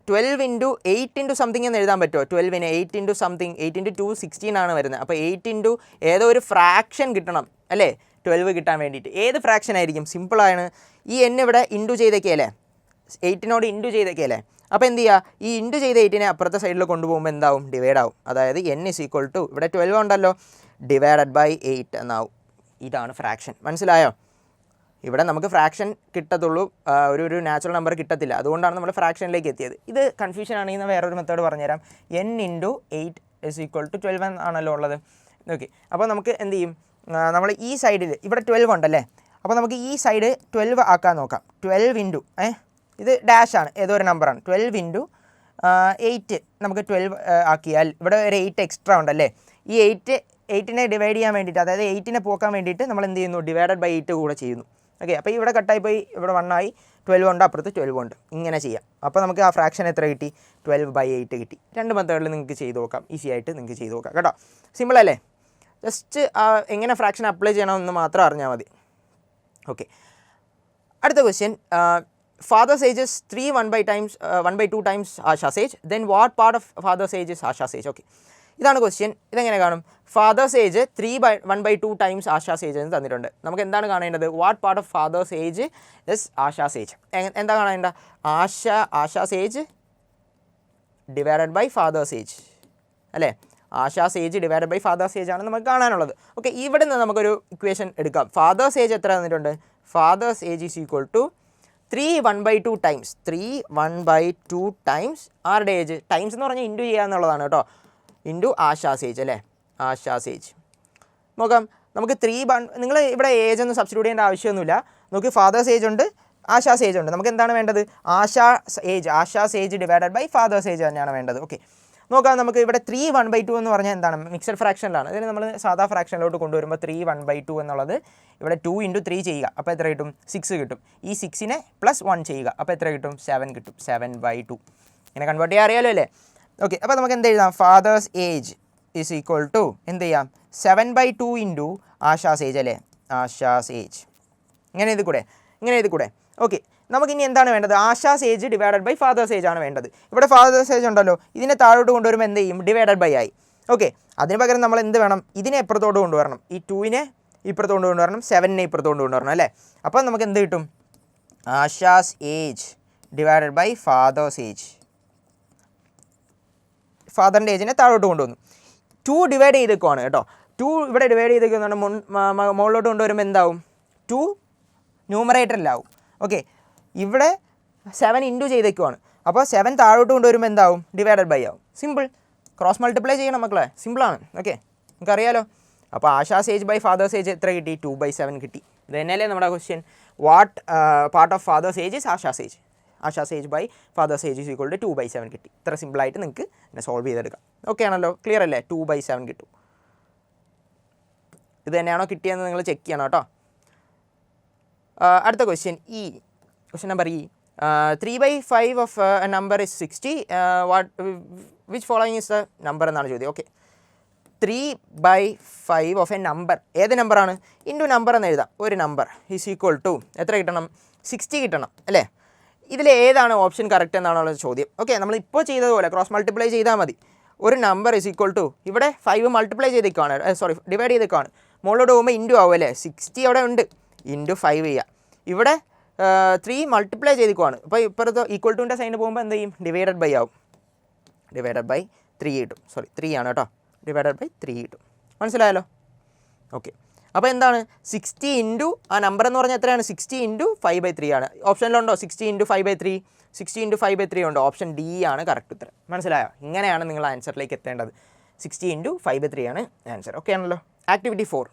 12 × 8 × സംതിങ് എന്ന് എഴുതാൻ പറ്റുമോ? 12നെ 8 × സംതിങ്, 8 × 2 16 ആണ് വരുന്നത്. അപ്പോൾ 8 × ഏതോ ഒരു ഫ്രാക്ഷൻ കിട്ടണം അല്ലേ 12 കിട്ടാൻ വേണ്ടിയിട്ട്. ഏത് ഫ്രാക്ഷൻ ആയിരിക്കും? സിമ്പിളാണ്. ഈ n ഇവിടെ ഇൻറ്റു ചെയ്തേക്കല്ലേ, 8നോട് ഇൻറ്റു ചെയ്തേക്കല്ലേ. അപ്പോൾ എന്ത് ചെയ്യുക? ഈ ഇൻറ്റു ചെയ്ത 8നെ അപ്പുറത്തെ സൈഡിൽ കൊണ്ടുപോകുമ്പോൾ എന്താവും? ഡിവൈഡ് ആവും. അതായത് n ഇസ് ഈക്വൽ ടു ഇവിടെ 12 ഉണ്ടല്ലോ, ഡിവൈഡഡ് ബൈ 8 എന്നാവും. ഇതാണ് ഫ്രാക്ഷൻ. മനസ്സിലായോ? ഇവിടെ നമുക്ക് ഫ്രാക്ഷൻ കിട്ടത്തുള്ളൂ, ഒരു നാച്ചുറൽ നമ്പർ കിട്ടത്തില്ല. അതുകൊണ്ടാണ് നമ്മൾ ഫ്രാക്ഷനിലേക്ക് എത്തിയത്. ഇത് കൺഫ്യൂഷൻ ആണെങ്കിൽ വേറൊരു മെത്തേഡ് പറഞ്ഞുതരാം. n × 8 = 12 ആണല്ലോ ഉള്ളത്. ഓക്കെ, അപ്പോൾ നമുക്ക് എന്ത് ചെയ്യും, നമ്മൾ ഈ സൈഡിൽ ഇവിടെ 12 ഉണ്ടല്ലേ, അപ്പോൾ നമുക്ക് ഈ സൈഡ് 12 ആക്കാൻ നോക്കാം. 12 ഇൻറ്റു ഇത് ഡാഷാണ്, ഏതോ ഒരു നമ്പറാണ്. 12 × 8 നമുക്ക് 12 ആക്കിയാൽ ഇവിടെ ഒരു 8 എക്സ്ട്രാ ഉണ്ടല്ലേ. ഈ 8നെ ഡിവൈഡ് ചെയ്യാൻ വേണ്ടിയിട്ട്, അതായത് 8നെ പോക്കാൻ വേണ്ടിയിട്ട് നമ്മൾ എന്ത് ചെയ്യുന്നു, /8 കൂടെ ചെയ്യുന്നു. ഓക്കെ, അപ്പോൾ ഇവിടെ കട്ടായി പോയി, ഇവിടെ 1 ആയി. 12 ഉണ്ട്, അപ്പുറത്ത് 12 ഉണ്ട്. ഇങ്ങനെ ചെയ്യാം. അപ്പോൾ നമുക്ക് ആ ഫ്രാക്ഷൻ എത്ര കിട്ടി, 12/8 കിട്ടി. രണ്ട് മെത്തേഡിൽ നിങ്ങൾക്ക് ചെയ്ത് നോക്കാം, ഈസി ആയിട്ട് നിങ്ങൾക്ക് ചെയ്ത് നോക്കാം കേട്ടോ. സിമ്പിൾ അല്ലേ? ജസ്റ്റ് എങ്ങനെ ഫ്രാക്ഷൻ അപ്ലൈ ചെയ്യണമെന്ന് മാത്രം അറിഞ്ഞാൽ മതി. ഓക്കെ, അടുത്ത question. Father's age is 3 1/2 times Asha's age. Then what part of father's age is Asha's age? Okay, ഇതാണ് ക്വസ്റ്റ്യൻ. ഇതെങ്ങനെ കാണും? Father's age 1/2 times Asha's age എന്ന് തന്നിട്ടുണ്ട്. നമുക്ക് എന്താണ് കാണേണ്ടത്? What part of father's age is Asha's age. എന്താ കാണേണ്ട? Asha's age divided by father's age അല്ലേ? Asha's age divided by father's age ആണ് നമുക്ക് കാണാനുള്ളത്. ഓക്കെ, ഇവിടെ നിന്ന് നമുക്കൊരു ഇക്വേഷൻ എടുക്കാം. ഫാദേഴ്സ് ഏജ് എത്ര തന്നിട്ടുണ്ട്? Father's age is equal to 3 1/2 times 3 1/2 times ആരുടെ ഏജ്? ടൈംസ് എന്ന് പറഞ്ഞാൽ ഇൻറ്റു ചെയ്യുക എന്നുള്ളതാണ് കേട്ടോ. ഇൻറ്റു ആശാസ് ഏജ് അല്ലേ? ആശാസ് ഏജ് നോക്കാം. നമുക്ക് 3 നിങ്ങൾ ഇവിടെ ഏജ് ഒന്നും സബ്സ്റ്റിറ്റ്യൂട്ട് ചെയ്യേണ്ട ആവശ്യമൊന്നുമില്ല. നമുക്ക് ഫാദേഴ്സ് ഏജ് ഉണ്ട്, ആശാസ് ഏജ് ഉണ്ട്. നമുക്ക് എന്താണ് വേണ്ടത്? Asha's age divided by father's age തന്നെയാണ് വേണ്ടത്. ഓക്കെ, നോക്കാം. നമുക്ക് ഇവിടെ 3 1/2 എന്ന് പറഞ്ഞാൽ എന്താണ്? മിക്സഡ് ഫ്രാക്ഷനിലാണ്. ഇതിന് നമ്മൾ സാധാ ഫ്രാക്ഷനിലോട്ട് കൊണ്ടുവരുമ്പോൾ 3 1/2 എന്നുള്ളത് ഇവിടെ 2 × 3 ചെയ്യുക. അപ്പോൾ എത്ര കിട്ടും? 6 കിട്ടും. ഈ 6നെ +1 ചെയ്യുക. അപ്പോൾ എത്ര കിട്ടും? 7 കിട്ടും. 7/2 ഇങ്ങനെ കൺവേർട്ട് ചെയ്യാൻ അറിയാലോ അല്ലേ? ഓക്കെ, അപ്പോൾ നമുക്ക് എന്ത് എഴുതാം? Father's age is equal to എന്ത് ചെയ്യാം? 7/2 ഇൻറ്റു ആശാസ് ഏജ് അല്ലേ? ആശാസ് ഏജ്. ഇങ്ങനെ എഴുതി കൂടെ. ഓക്കെ, നമുക്കിനി എന്താണ് വേണ്ടത്? Asha's age divided by father's age ആണ് വേണ്ടത്. ഇവിടെ ഫാദേഴ്സ് ഏജ് ഉണ്ടല്ലോ, ഇതിനെ താഴോട്ട് കൊണ്ടുവരുമ്പോൾ എന്ത് ചെയ്യും? ഡിവൈഡഡ് ബൈ ആയി. ഓക്കെ, അതിന് പകരം നമ്മൾ എന്ത് വേണം? ഇതിനെ ഇപ്പുറത്തോട്ട് കൊണ്ടുവരണം. ഈ 2നെ ഇപ്പുറത്തോട്ട് കൊണ്ടുവരണം, 7നെ ഇപ്പുറത്തോട്ട് കൊണ്ടുവരണം അല്ലേ? അപ്പോൾ നമുക്ക് എന്ത് കിട്ടും? Asha's age divided by father's age. ഫാദറിൻ്റെ ഏജിനെ താഴോട്ട് കൊണ്ടുവന്നു. 2 ഡിവൈഡ് ചെയ്തേക്കുവാണ് കേട്ടോ. 2 ഇവിടെ ഡിവൈഡ് ചെയ്തേക്കുന്നുണ്ട്. മുകളിലോട്ട് കൊണ്ടുവരുമ്പോൾ എന്താവും? 2 ന്യൂമറേറ്ററിലാവും. ഓക്കെ, ഇവിടെ 7 ഇൻറ്റു ചെയ്തേക്കുവാണ്. അപ്പോൾ 7 താഴോട്ട് കൊണ്ടുവരുമ്പോൾ എന്താവും? ഡിവൈഡഡ് ബൈ ആവും. സിമ്പിൾ. ക്രോസ് മൾട്ടിപ്ലൈ ചെയ്യണം മക്കളെ, സിമ്പിളാണ്. ഓക്കെ, നമുക്കറിയാലോ. അപ്പോൾ Asha's age by father's age എത്ര കിട്ടി? 2/7 കിട്ടി. ഇത് തന്നെയല്ലേ നമ്മുടെ question. What part of father's age is Asha's age? Asha's age by father's age is equal to 2/7 കിട്ടി. ഇത്ര സിമ്പിളായിട്ട് നിങ്ങൾക്ക് ഇതിനെ സോൾവ് ചെയ്തെടുക്കാം. ഓക്കെ ആണല്ലോ? ക്ലിയർ അല്ലേ? 2/7 കിട്ടും. ഇത് തന്നെയാണോ കിട്ടിയെന്ന് നിങ്ങൾ ചെക്ക് ചെയ്യണം കേട്ടോ. അടുത്ത question question number 3/5 of A number is 60. Which following is the number എന്നാണ് ചോദ്യം. ഓക്കെ, 3/5 ഓഫ് എ നമ്പർ, ഏത് നമ്പറാണ്? ഇൻറ്റു നമ്പർ എന്ന് എഴുതാം. ഒരു നമ്പർ ഈസ് ഈക്വൽ ടു എത്ര കിട്ടണം? 60 കിട്ടണം അല്ലേ? ഇതിൽ ഏതാണ് ഓപ്ഷൻ കറക്റ്റ് എന്നാണുള്ള ചോദ്യം. ഓക്കെ, നമ്മളിപ്പോൾ ചെയ്തതുപോലെ ക്രോസ് മൾട്ടിപ്ലൈ ചെയ്താൽ മതി. ഒരു നമ്പർ ഈസ് ഈക്വൽ ടു ഇവിടെ 5 മൾട്ടിപ്ലൈ ചെയ്തേക്കാണ്, ഡിവൈഡ് ചെയ്തേക്കാണ്. മുകളിലോട്ട് പോകുമ്പോൾ ഇൻറ്റു ആവും അല്ലേ? 60 അവിടെ ഉണ്ട്, ഇൻറ്റു 5 ചെയ്യുക. ഇവിടെ 3 മൾട്ടിപ്ലൈ ചെയ്തേക്കുവാണ്. അപ്പോൾ ഇപ്പുറത്ത് ഈക്വൽ ടുവിൻ്റെ സൈഡിൽ പോകുമ്പോൾ എന്ത് ചെയ്യും? ഡിവൈഡഡ് ബൈ ആവും. ഡിവൈഡഡ് ബൈ 3 കിട്ടും. 3 ആണ് കേട്ടോ. ഡിവൈഡഡ് ബൈ 3 കിട്ടും. മനസ്സിലായല്ലോ? ഓക്കെ, അപ്പോൾ എന്താണ്? 60 ഇൻറ്റു ആ നമ്പർ എന്ന് പറഞ്ഞാൽ എത്രയാണ്? 60 ഇൻറ്റു 5/3 ആണ്. ഓപ്ഷനിലുണ്ടോ 60 ഇൻറ്റു 5/3? 60 ഇൻറ്റു 5/3 ഉണ്ടോ? ഓപ്ഷൻ ഡി ആണ് കറക്റ്റ് ഉത്തരം. മനസ്സിലായോ? ഇങ്ങനെയാണ് നിങ്ങൾ ആൻസറിലേക്ക് എത്തേണ്ടത്. 60 ഇൻറ്റു 5/3 ആണ് ആൻസർ. ഓക്കെ ആണല്ലോ? Activity 4.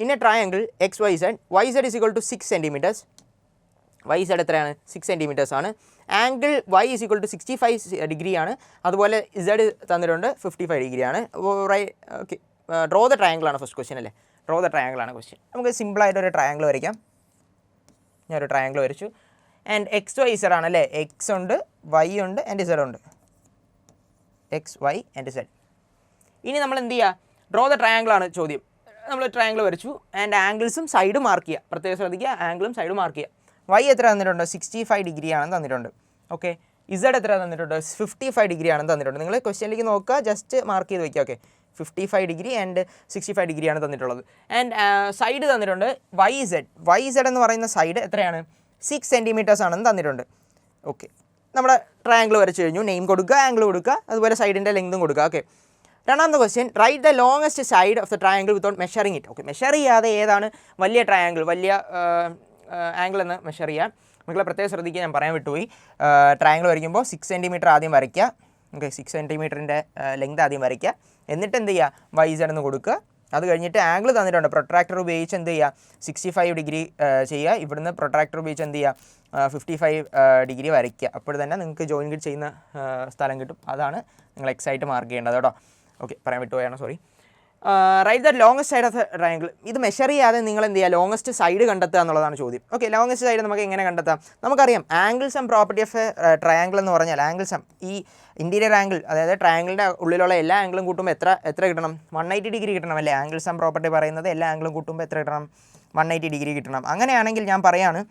In A triangle XYZ, YZ is equal to 6 centimeters. YZ എത്രയാണ്? 6 centimeters ആണ്. Angle Y is equal to 65 degree ആണ്. അതുപോലെ Z തന്നിട്ടുണ്ട് 55 ഡിഗ്രി ആണ്. ഓക്കെ, ഡ്രോ ദ ട്രയാങ്കിൾ ആണ് ഫസ്റ്റ് ക്വസ്റ്റ്യൻ അല്ലേ? ഡ്രോ ദ ട്രയാങ്കിൾ ആണ് ക്വസ്റ്റ്യൻ. നമുക്ക് സിമ്പിളായിട്ടൊരു ട്രയാങ്കിൾ വരയ്ക്കാം. ഞാനൊരു ട്രയാങ്കിൾ വരച്ചു. ആൻഡ് XYZ ആണല്ലേ? X ഉണ്ട്, Y ഉണ്ട്, ആൻഡ് Z ഉണ്ട്. XY and Z. ഇനി നമ്മൾ എന്ത് ചെയ്യുക? ഡ്രോ ദ ട്രയാങ്കിൾ ആണ് ചോദ്യം. നമ്മൾ ട്രയാങ്കിൾ വരച്ചു. ആൻഡ് ആംഗിൾസും സൈഡ് മാർക്ക് ചെയ്യുക. പ്രത്യേകം ശ്രദ്ധിക്കുക, ആംഗിളും സൈഡ് മാർക്ക് ചെയ്യുക. Y എത്ര തന്നിട്ടുണ്ട്? 65 ഡിഗ്രി ആണെന്ന് തന്നിട്ടുണ്ട്. ഓക്കെ, Z എത്ര തന്നിട്ടുണ്ട്? 55 ഡിഗ്രി ആണെന്ന് തന്നിട്ടുണ്ട്. നിങ്ങൾ ക്വസ്റ്റ്യനിലേക്ക് നോക്കുക, ജസ്റ്റ് മാർക്ക് ചെയ്ത് വയ്ക്കുക. ഓക്കെ, 55 ഡിഗ്രി ആൻഡ് 65 ഡിഗ്രിയാണ് തന്നിട്ടുള്ളത്. ആൻഡ് സൈഡ് തന്നിട്ടുണ്ട് YZ എന്ന് പറയുന്ന സൈഡ് എത്രയാണ്? 6 സെൻറ്റിമീറ്റേഴ്സ് ആണെന്ന് തന്നിട്ടുണ്ട്. ഓക്കെ, നമ്മുടെ ട്രയാങ്കിൾ വരച്ചു കഴിഞ്ഞു. നെയിം കൊടുക്കുക, ആംഗിൾ കൊടുക്കുക, അതുപോലെ സൈഡിൻ്റെ ലെങ്തും കൊടുക്കുക. ഓക്കെ, രണ്ടാമത്തെ question. Right the longest side of the triangle without measuring it. Okay, measure ചെയ്യാതെ ഏതാണ് വലിയ ട്രയാങ്കിൾ, വലിയ ആംഗിൾ എന്ന് മെഷർ ചെയ്യുക. മക്കളെ പ്രത്യേകം ശ്രദ്ധിക്കുക, ഞാൻ പറയാൻ വിട്ടുപോയി. ട്രയാങ്കിൾ വരയ്ക്കുമ്പോൾ 6 സെൻറ്റിമീറ്റർ ആദ്യം വരയ്ക്കുക. ഓക്കെ, 6 സെൻറ്റിമീറ്ററിൻ്റെ ലെങ്ത് ആദ്യം വരയ്ക്കുക. എന്നിട്ട് എന്ത് ചെയ്യുക, YZ എന്ന് കൊടുക്കുക. അത് കഴിഞ്ഞിട്ട് ആംഗിൾ തന്നിട്ടുണ്ട്, പ്രൊട്രാക്ടർ ഉപയോഗിച്ച് എന്ത് ചെയ്യുക, 65 ഡിഗ്രി ചെയ്യുക. ഇവിടുന്ന് പ്രൊട്രാക്ടർ ഉപയോഗിച്ച് എന്ത് ചെയ്യുക, 55 ഡിഗ്രി വരയ്ക്കുക. അപ്പോൾ തന്നെ നിങ്ങൾക്ക് ജോയിൻ കിറ്റ് ചെയ്യുന്ന സ്ഥലം കിട്ടും. അതാണ് നിങ്ങൾ എക്സായിട്ട് മാർക്ക് ചെയ്യേണ്ടത് കേട്ടോ. ഓക്കെ, പറയാൻ വിട്ടുപോയാണ്, sorry. Write the longest side of the triangle. ഇത് മെഷർ ചെയ്യാതെ നിങ്ങൾ എന്ത് ചെയ്യുക, ലോങ്ങസ്റ്റ് സൈഡ് കണ്ടെത്തുക എന്നുള്ളതാണ് ചോദ്യം. ഓക്കെ, ലോങ്ങസ്റ്റ് സൈഡ് നമുക്ക് എങ്ങനെ കണ്ടെത്താം? നമുക്കറിയാം angle sum property of triangle എന്ന് പറഞ്ഞാൽ ആംഗിൾ സം, ഈ ഇൻറ്റീരിയർ ആംഗിൾ, അതായത് ട്രയാങ്കിളിൻ്റെ ഉള്ളിലുള്ള എല്ലാ ആംഗിളും കൂട്ടുമ്പോൾ എത്ര കിട്ടണം? 180 ഡിഗ്രി കിട്ടണം അല്ലേ? ആംഗിൾ സം പ്രോപ്പർട്ടി പറയുന്നത് എല്ലാ ആംഗിളും കൂട്ടുമ്പോൾ എത്ര കിട്ടണം? 180 ഡിഗ്രി കിട്ടണം. അങ്ങനെയാണെങ്കിൽ ഞാൻ പറയാണ്,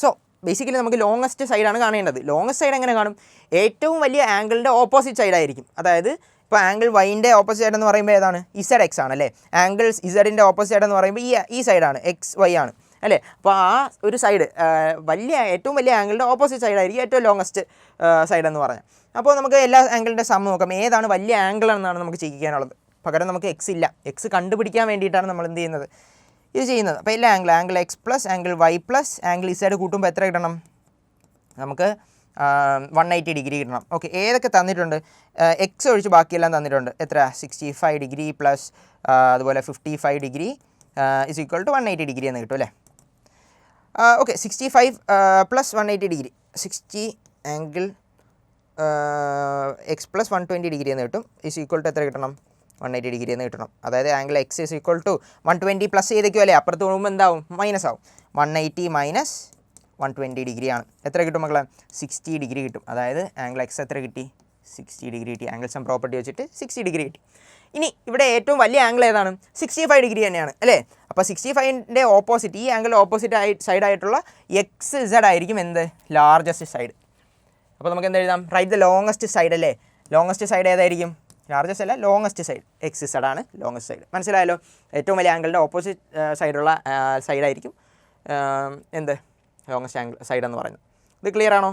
സോ ബേസിക്കലി നമുക്ക് ലോങ്ങസ്റ്റ് സൈഡാണ് കാണേണ്ടത്. ലോങ്ങസ്റ്റ് സൈഡ് എങ്ങനെ കാണും? ഏറ്റവും വലിയ ആംഗിളിൻ്റെ ഓപ്പോസിറ്റ് സൈഡായിരിക്കും. അതായത് ഇപ്പോൾ ആംഗിൾ വൈൻ്റെ ഓപ്പോസിറ്റ് സൈഡ് എന്ന് പറയുമ്പോൾ ഏതാണ്? ZX ആണ് അല്ലേ? ആംഗിൾ ഇസഡിൻ്റെ ഓപ്പോസിറ്റ് സൈഡ് എന്ന് പറയുമ്പോൾ ഈ സൈഡാണ്, XY ആണ് അല്ലേ? അപ്പോൾ ആ ഒരു സൈഡ് ഏറ്റവും വലിയ ആംഗിളിൻ്റെ ഓപ്പോസിറ്റ് സൈഡായിരിക്കും ഏറ്റവും ലോങ്ങസ്റ്റ് സൈഡ് എന്ന് പറഞ്ഞാൽ. അപ്പോൾ നമുക്ക് എല്ലാ ആംഗിളിൻ്റെ സം നോക്കാം, ഏതാണ് വലിയ ആംഗിൾ എന്നാണ് നമുക്ക് ചെയ്യിക്കാനുള്ളത്. പകരം നമുക്ക് X ഇല്ല, X കണ്ടുപിടിക്കാൻ വേണ്ടിയിട്ടാണ് നമ്മൾ എന്ത് ചെയ്യുന്നത്, ഇത് ചെയ്യുന്നത്. അപ്പോൾ എല്ലാ angle X plus angle Y plus angle Z കൂട്ടുമ്പോൾ എത്ര കിട്ടണം? നമുക്ക് 180 ഡിഗ്രി കിട്ടണം. ഓക്കെ, ഏതൊക്കെ തന്നിട്ടുണ്ട്? X ഒഴിച്ച് ബാക്കിയെല്ലാം തന്നിട്ടുണ്ട്. എത്ര? 65 ഡിഗ്രി പ്ലസ് അതുപോലെ 55 degree is equal to 180 degree എന്ന് കിട്ടും അല്ലേ? Okay, 65 plus 180 degree, 60 angle X plus 120 degree എന്ന് കിട്ടും. ഇസ് ഈക്വൽ ടു എത്ര കിട്ടണം? 180 ഡിഗ്രി എന്ന് കിട്ടണം. അതായത് angle X is equal to 120 plus ചെയ്തേക്കും അല്ലേ? അപ്പുറത്ത് പോകുമ്പോൾ എന്താവും? മൈനസ് ആവും. 180 മൈനസ് 120 ഡിഗ്രിയാണ്. എത്ര കിട്ടും മക്കളെ? 60 ഡിഗ്രി കിട്ടും. അതായത് ആംഗിൾ X എത്ര കിട്ടി? 60 ഡിഗ്രി കിട്ടി. ആംഗിൾ സം പ്രോപ്പർട്ടി വെച്ചിട്ട് 60 ഡിഗ്രി കിട്ടി. ഇനി ഇവിടെ ഏറ്റവും വലിയ ആംഗിൾ ഏതാണ്? 65 ഡിഗ്രി തന്നെയാണ് അല്ലേ? അപ്പോൾ 65ൻ്റെ ഓപ്പോസിറ്റ്, ഈ ആംഗിൾ ഓപ്പോസിറ്റ് സൈഡായിട്ടുള്ള XZ ആയിരിക്കും എന്ത്? Largest side. അപ്പോൾ നമുക്ക് എന്ത് എഴുതാം? റൈറ്റ് ദ ലോങ്ങസ്റ്റ് സൈഡ് അല്ലേ? ലോങ്ങസ്റ്റ് സൈഡ് ഏതായിരിക്കും? ലാർജസ്റ്റ് അല്ല, ലോങ്ങസ്റ്റ് സൈഡ് XZ ആണ് ലോങ്ങസ്റ്റ് സൈഡ്. മനസ്സിലായല്ലോ? ഏറ്റവും വലിയ ആംഗിളിൻ്റെ ഓപ്പോസിറ്റ് സൈഡുള്ള സൈഡായിരിക്കും എന്ത്? ലോങ്ങസ്റ്റ് ആംഗിൾ സൈഡ് എന്ന് പറയുന്നത്. ഇത് ക്ലിയർ ആണോ?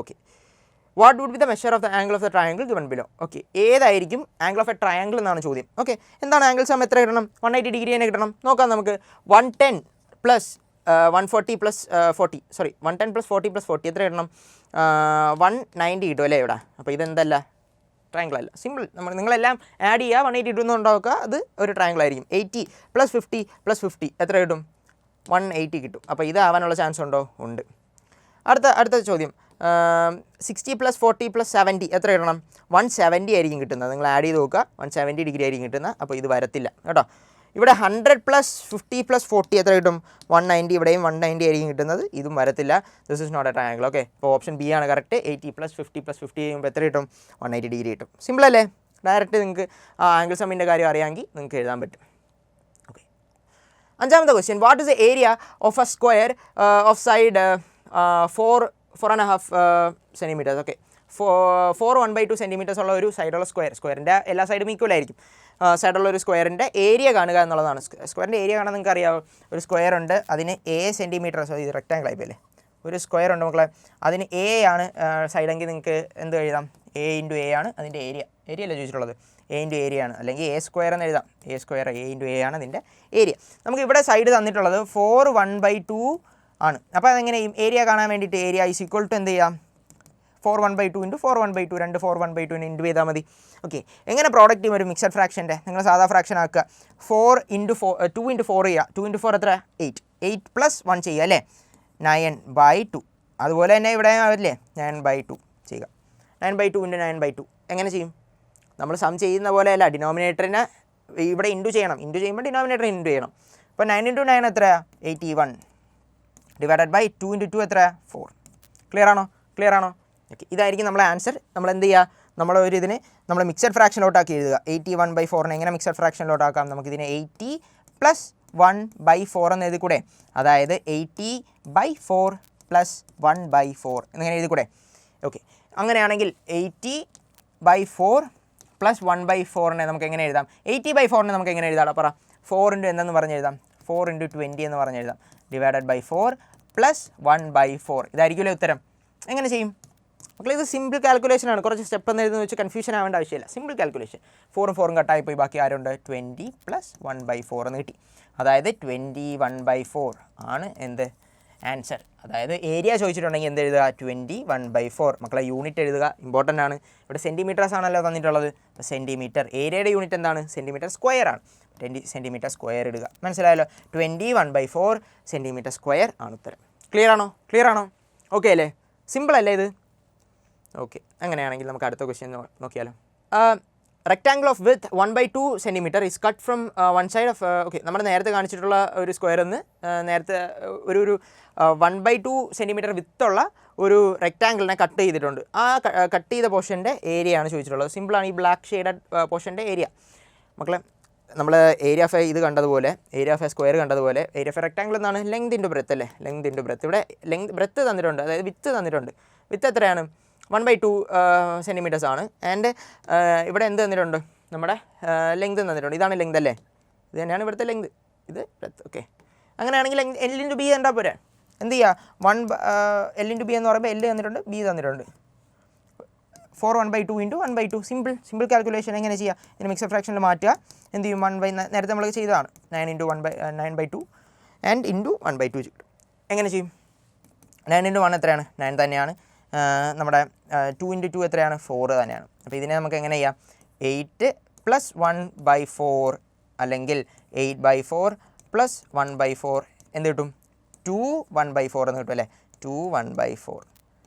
Okay. What would be the measure of the angle of the triangle given below? Okay, ഏതായിരിക്കും ആംഗിൾ ഓഫ് എ ട്രയാങ്കിൾ എന്നാണ് ചോദ്യം. ഓക്കെ, എന്താണ് ആംഗിൾ സം? എത്ര കിട്ടണം? 180 ഡിഗ്രി തന്നെ കിട്ടണം. നോക്കാം നമുക്ക്. 110 plus 140 plus 40, sorry 110 plus 40 plus 40 എത്ര കിട്ടണം? 190 കിട്ടും അല്ലേ ഇവിടെ? അപ്പോൾ ഇതെന്തല്ല? ട്രയാങ്കിൾ അല്ല, സിമ്പിൾ. നിങ്ങളെല്ലാം ആഡ് ചെയ്യുക, 180 ഇട്ടുന്നുണ്ടാക്കുക, അത് ഒരു ട്രയാങ്കിൾ ആയിരിക്കും. 80 പ്ലസ് 50 പ്ലസ് 50 എത്ര കിട്ടും? 180 കിട്ടും. അപ്പോൾ ഇതാവാനുള്ള ചാൻസ് ഉണ്ടോ? ഉണ്ട്. അടുത്ത ചോദ്യം, 60 പ്ലസ് 40 പ്ലസ് 70 എത്ര കിട്ടണം? 170 ആയിരിക്കും കിട്ടുന്നത്. നിങ്ങൾ ആഡ് ചെയ്ത് നോക്കുക, 170 ഡിഗ്രി ആയിരിക്കും കിട്ടുന്നത്. അപ്പോൾ ഇത് വരത്തില്ല കേട്ടോ. ഇവിടെ 100 പ്ലസ് 50 പ്ലസ് 40 എത്ര കിട്ടും? 190. ഇവിടെയും 190 ആയിരിക്കും കിട്ടുന്നത്. ഇതും വരത്തില്ല. This is not a triangle. Okay, അപ്പോൾ ഓപ്ഷൻ ബി ആണ് കറക്റ്റ്. 80 പ്ലസ് 50 പ്ലസ് 50 ചെയ്യുമ്പോൾ എത്ര കിട്ടും? 180 ഡിഗ്രി കിട്ടും. സിമ്പിൾ അല്ലേ? ഡയറക്റ്റ് നിങ്ങൾക്ക് ആ ആംഗിൾ സമ്മിൻ്റെ കാര്യം അറിയാമെങ്കിൽ നിങ്ങൾക്ക് എഴുതാൻ പറ്റും. ഓക്കെ, അഞ്ചാമത്തെ question, what is the area of A square of side 4.5 centimetres? Okay, 4 1/2 centimetres ഉള്ള ഒരു സൈഡുള്ള സ്ക്വയറിൻ്റെ എല്ലാ സൈഡും ഈക്വൽ ആയിരിക്കും. സൈഡുള്ള ഒരു സ്ക്വയറിൻ്റെ ഏരിയ കാണുക എന്നുള്ളതാണ്. സ്ക്വയറിൻ്റെ ഏരിയ കാണാൻ നിങ്ങൾക്ക് അറിയാമോ? ഒരു സ്ക്വയർ ഉണ്ട്, അതിന് A സെൻറ്റിമീറ്റർ, ഇത് റെക്റ്റാങ്കിൾ ആയിപ്പോല്ലേ? ഒരു സ്ക്വയർ ഉണ്ട് മക്കളെ, അതിന് A ആണ് സൈഡെങ്കിൽ നിങ്ങൾക്ക് എന്ത് എഴുതാം? A ഇൻറ്റു A ആണ് അതിൻ്റെ ഏരിയ. ഏരിയ അല്ല ചോദിച്ചിട്ടുള്ളത്, A ഇൻറ്റു ഏരിയ ആണ്, അല്ലെങ്കിൽ A സ്ക്വയർ എന്ന് എഴുതാം. A square A into A ആണ് അതിൻ്റെ ഏരിയ. നമുക്ക് ഇവിടെ സൈഡ് തന്നിട്ടുള്ളത് 4 1/2 ആണ്. അപ്പോൾ അതെങ്ങനെ ഏരിയ കാണാൻ വേണ്ടിയിട്ട് ഏരിയ ഈസ് ഈക്വൽ ടു എന്ത് ചെയ്യാം? 4 1/2 ഇൻറ്റു 4 1/2, 4 1/2 ഇൻറ്റു ചെയ്താൽ മതി. ഓക്കെ, എങ്ങനെ പ്രോഡക്റ്റ് ചെയ്യും ഒരു മിക്സഡ് ഫ്രാക്ഷൻ്റെ? നിങ്ങൾ സാധാ ഫ്രാക്ഷൻ ആക്കുക. 4 ഇൻറ്റു 2 ഇൻറ്റു 4 ചെയ്യുക. 2 ഇൻറ്റു 4 എത്ര? 8 പ്ലസ് 1 ചെയ്യുക അല്ലേ? 9/2. അതുപോലെ തന്നെ ഇവിടെ വരില്ലേ? 9/2 ചെയ്യുക. 9/2 ഇൻറ്റു 9/2 എങ്ങനെ ചെയ്യും? നമ്മൾ സം ചെയ്യുന്ന പോലെയല്ല, ഡിനോമിനേറ്ററിനെ ഇവിടെ ഇൻറ്റു ചെയ്യണം. ഇൻറ്റു ചെയ്യുമ്പോൾ ഡിനോമിനേറ്റർ ഇൻറ്റു ചെയ്യണം. അപ്പോൾ 9 ഇൻറ്റു 9 എത്രയാണ്? 81 ഡിവൈഡഡ് ബൈ 2 ഇൻറ്റു 2 എത്രയാണ്? 4. ക്ലിയർ ആണോ? ഓക്കെ, ഇതായിരിക്കും നമ്മളെ ആൻസർ. നമ്മൾ എന്ത് ചെയ്യുക? നമ്മളൊരു ഇതിന് നമ്മൾ മിക്സഡ് ഫ്രാക്ഷനിലോട്ടാക്കി എഴുതുക. 81/4 എങ്ങനെ മിക്സഡ് ഫ്രാക്ഷനിലോട്ടാക്കാം? നമുക്കിതിനെ 80 പ്ലസ് 1/4 എന്ന് എഴുതി കൂടെ? അതായത് 80/4 പ്ലസ് 1/4 എന്നിങ്ങനെ എഴുതി കൂടെ? ഓക്കെ, അങ്ങനെയാണെങ്കിൽ 80/4 പ്ലസ് 1/4 നമുക്ക് എങ്ങനെ എഴുതാം? 80/4 നമുക്ക് എങ്ങനെ എഴുതാം? പറ. 4 ഇൻറ്റു എന്തെന്ന് പറഞ്ഞ് എഴുതാം? 4 ഇൻറ്റു 20 എന്ന് പറഞ്ഞ് എഴുതാം. ഡിവൈഡഡ് ബൈ 4 പ്ലസ് 1/4 ഇതായിരിക്കുമല്ലേ ഉത്തരം. എങ്ങനെ ചെയ്യും? മക്കളെ ഇത് സിമ്പിൾ കാൽക്കുലേഷനാണ്, കുറച്ച് സ്റ്റെപ്പ് എന്ന് എഴുതുന്ന വെച്ച് കൺഫ്യൂഷൻ ആവേണ്ട ആവശ്യമില്ല. Simple calculation. 4ഉം 4ഉം കട്ടായി പോയി, ബാക്കി ആരുണ്ട് 20 + 1/4 എന്ന് കിട്ടി. അതായത് 21/4 ആണ് എന്ത് ആൻസർ. അതായത് ഏരിയ ചോദിച്ചിട്ടുണ്ടെങ്കിൽ എന്ത് എഴുതുക 21/4. മക്കളെ യൂണിറ്റ് എഴുതുക, ഇമ്പോർട്ടൻ്റ് ആണ്. ഇവിടെ സെൻറ്റിമീറ്റേഴ്സ് ആണല്ലോ തന്നിട്ടുള്ളത്, അപ്പോൾ സെൻറ്റിമീറ്റർ. ഏരിയയുടെ യൂണിറ്റ് എന്താണ് സെൻറ്റിമീറ്റർ സ്ക്വയർ ആണ്. 20 സെൻറ്റിമീറ്റർ സ്ക്വയർ ഇടുക. മനസ്സിലായല്ലോ, 21/4 സെൻറ്റിമീറ്റർ സ്ക്വയർ ആണ് ഉത്തരം. ക്ലിയർ ആണോ? ഓക്കെ അല്ലേ? സിമ്പിൾ അല്ലേ ഇത്? ഓക്കെ, അങ്ങനെയാണെങ്കിൽ നമുക്ക് അടുത്ത ക്വസ്റ്റ്യൻ നോക്കിയാലോ. Rectangle off with 1/2 centimetre is cut from one side of okay, നമ്മൾ നേരത്തെ കാണിച്ചിട്ടുള്ള ഒരു സ്ക്വയറിൽ നിന്ന് നേരത്തെ ഒരു 1/2 സെൻറ്റിമീറ്റർ വിത്തുള്ള ഒരു റെക്ടാങ്കിളിനെ കട്ട് ചെയ്തിട്ടുണ്ട്. ആ കട്ട് ചെയ്ത പോർഷൻ്റെ ഏരിയ ആണ് ചോദിച്ചിട്ടുള്ളത്. സിമ്പിളാണ്, ഈ ബ്ലാക്ക് ഷെയ്ഡഡ് പോർഷൻ്റെ ഏരിയ. മക്കളെ നമ്മൾ ഏരിയ ഓഫ് ഇത് കണ്ടതുപോലെ, ഏരിയ ഓഫ് എ സ്ക്വയർ കണ്ടതുപോലെ, ഏരിയ ഓഫ് എ റെക്ടാങ്കിൾ എന്നാണ് ലെങ്ത് ഇൻറ്റു ബ്രെത്ത് അല്ലേ, ലെങ്ത് ഇൻറ്റു ബ്രെത്ത്. ഇവിടെ ബ്രെത്ത് തന്നിട്ടുണ്ട്, അതായത് വിത്ത് തന്നിട്ടുണ്ട്. വിത്ത് എത്രയാണ് 1/2 സെൻറ്റിമീറ്റേഴ്സ് ആണ്. ആൻഡ് ഇവിടെ എന്ത് തന്നിട്ടുണ്ട്, നമ്മുടെ ലെങ്ത് തന്നിട്ടുണ്ട്. ഇതാണ് ലെങ്ത് അല്ലേ, ഇത് തന്നെയാണ് ഇവിടുത്തെ ലെങ്ത്, ഇത് ബ്രെത്ത്. ഓക്കെ, അങ്ങനെയാണെങ്കിൽ L/B എന്താ പോരെ, എന്ത് ചെയ്യുക L/B എന്ന് പറയുമ്പോൾ L തന്നിട്ടുണ്ട്, B തന്നിട്ടുണ്ട്. 4 1/2 × 1/2 സിമ്പിൾ കാൽക്കുലേഷൻ. എങ്ങനെ ചെയ്യുക, ഇതിന് മിക്സഡ് ഫ്രാക്ഷനിൽ മാറ്റുക. എന്ത് ചെയ്യും, നേരത്തെ നമ്മൾ ചെയ്തതാണ് 9 × 9/2 ആൻഡ് ഇൻറ്റു 1/2 കിട്ടും. എങ്ങനെ ചെയ്യും, 9 × 1 എത്രയാണ് 9 തന്നെയാണ്. നമ്മുടെ 2 × 2 എത്രയാണ് 4 തന്നെയാണ്. അപ്പോൾ ഇതിനെ നമുക്ക് എങ്ങനെ ചെയ്യാം, 8 + 1/4 അല്ലെങ്കിൽ 8/4 + 1/4 എന്ത് കിട്ടും, 2 1/4 എന്ന് കിട്ടും അല്ലേ. 2 1/4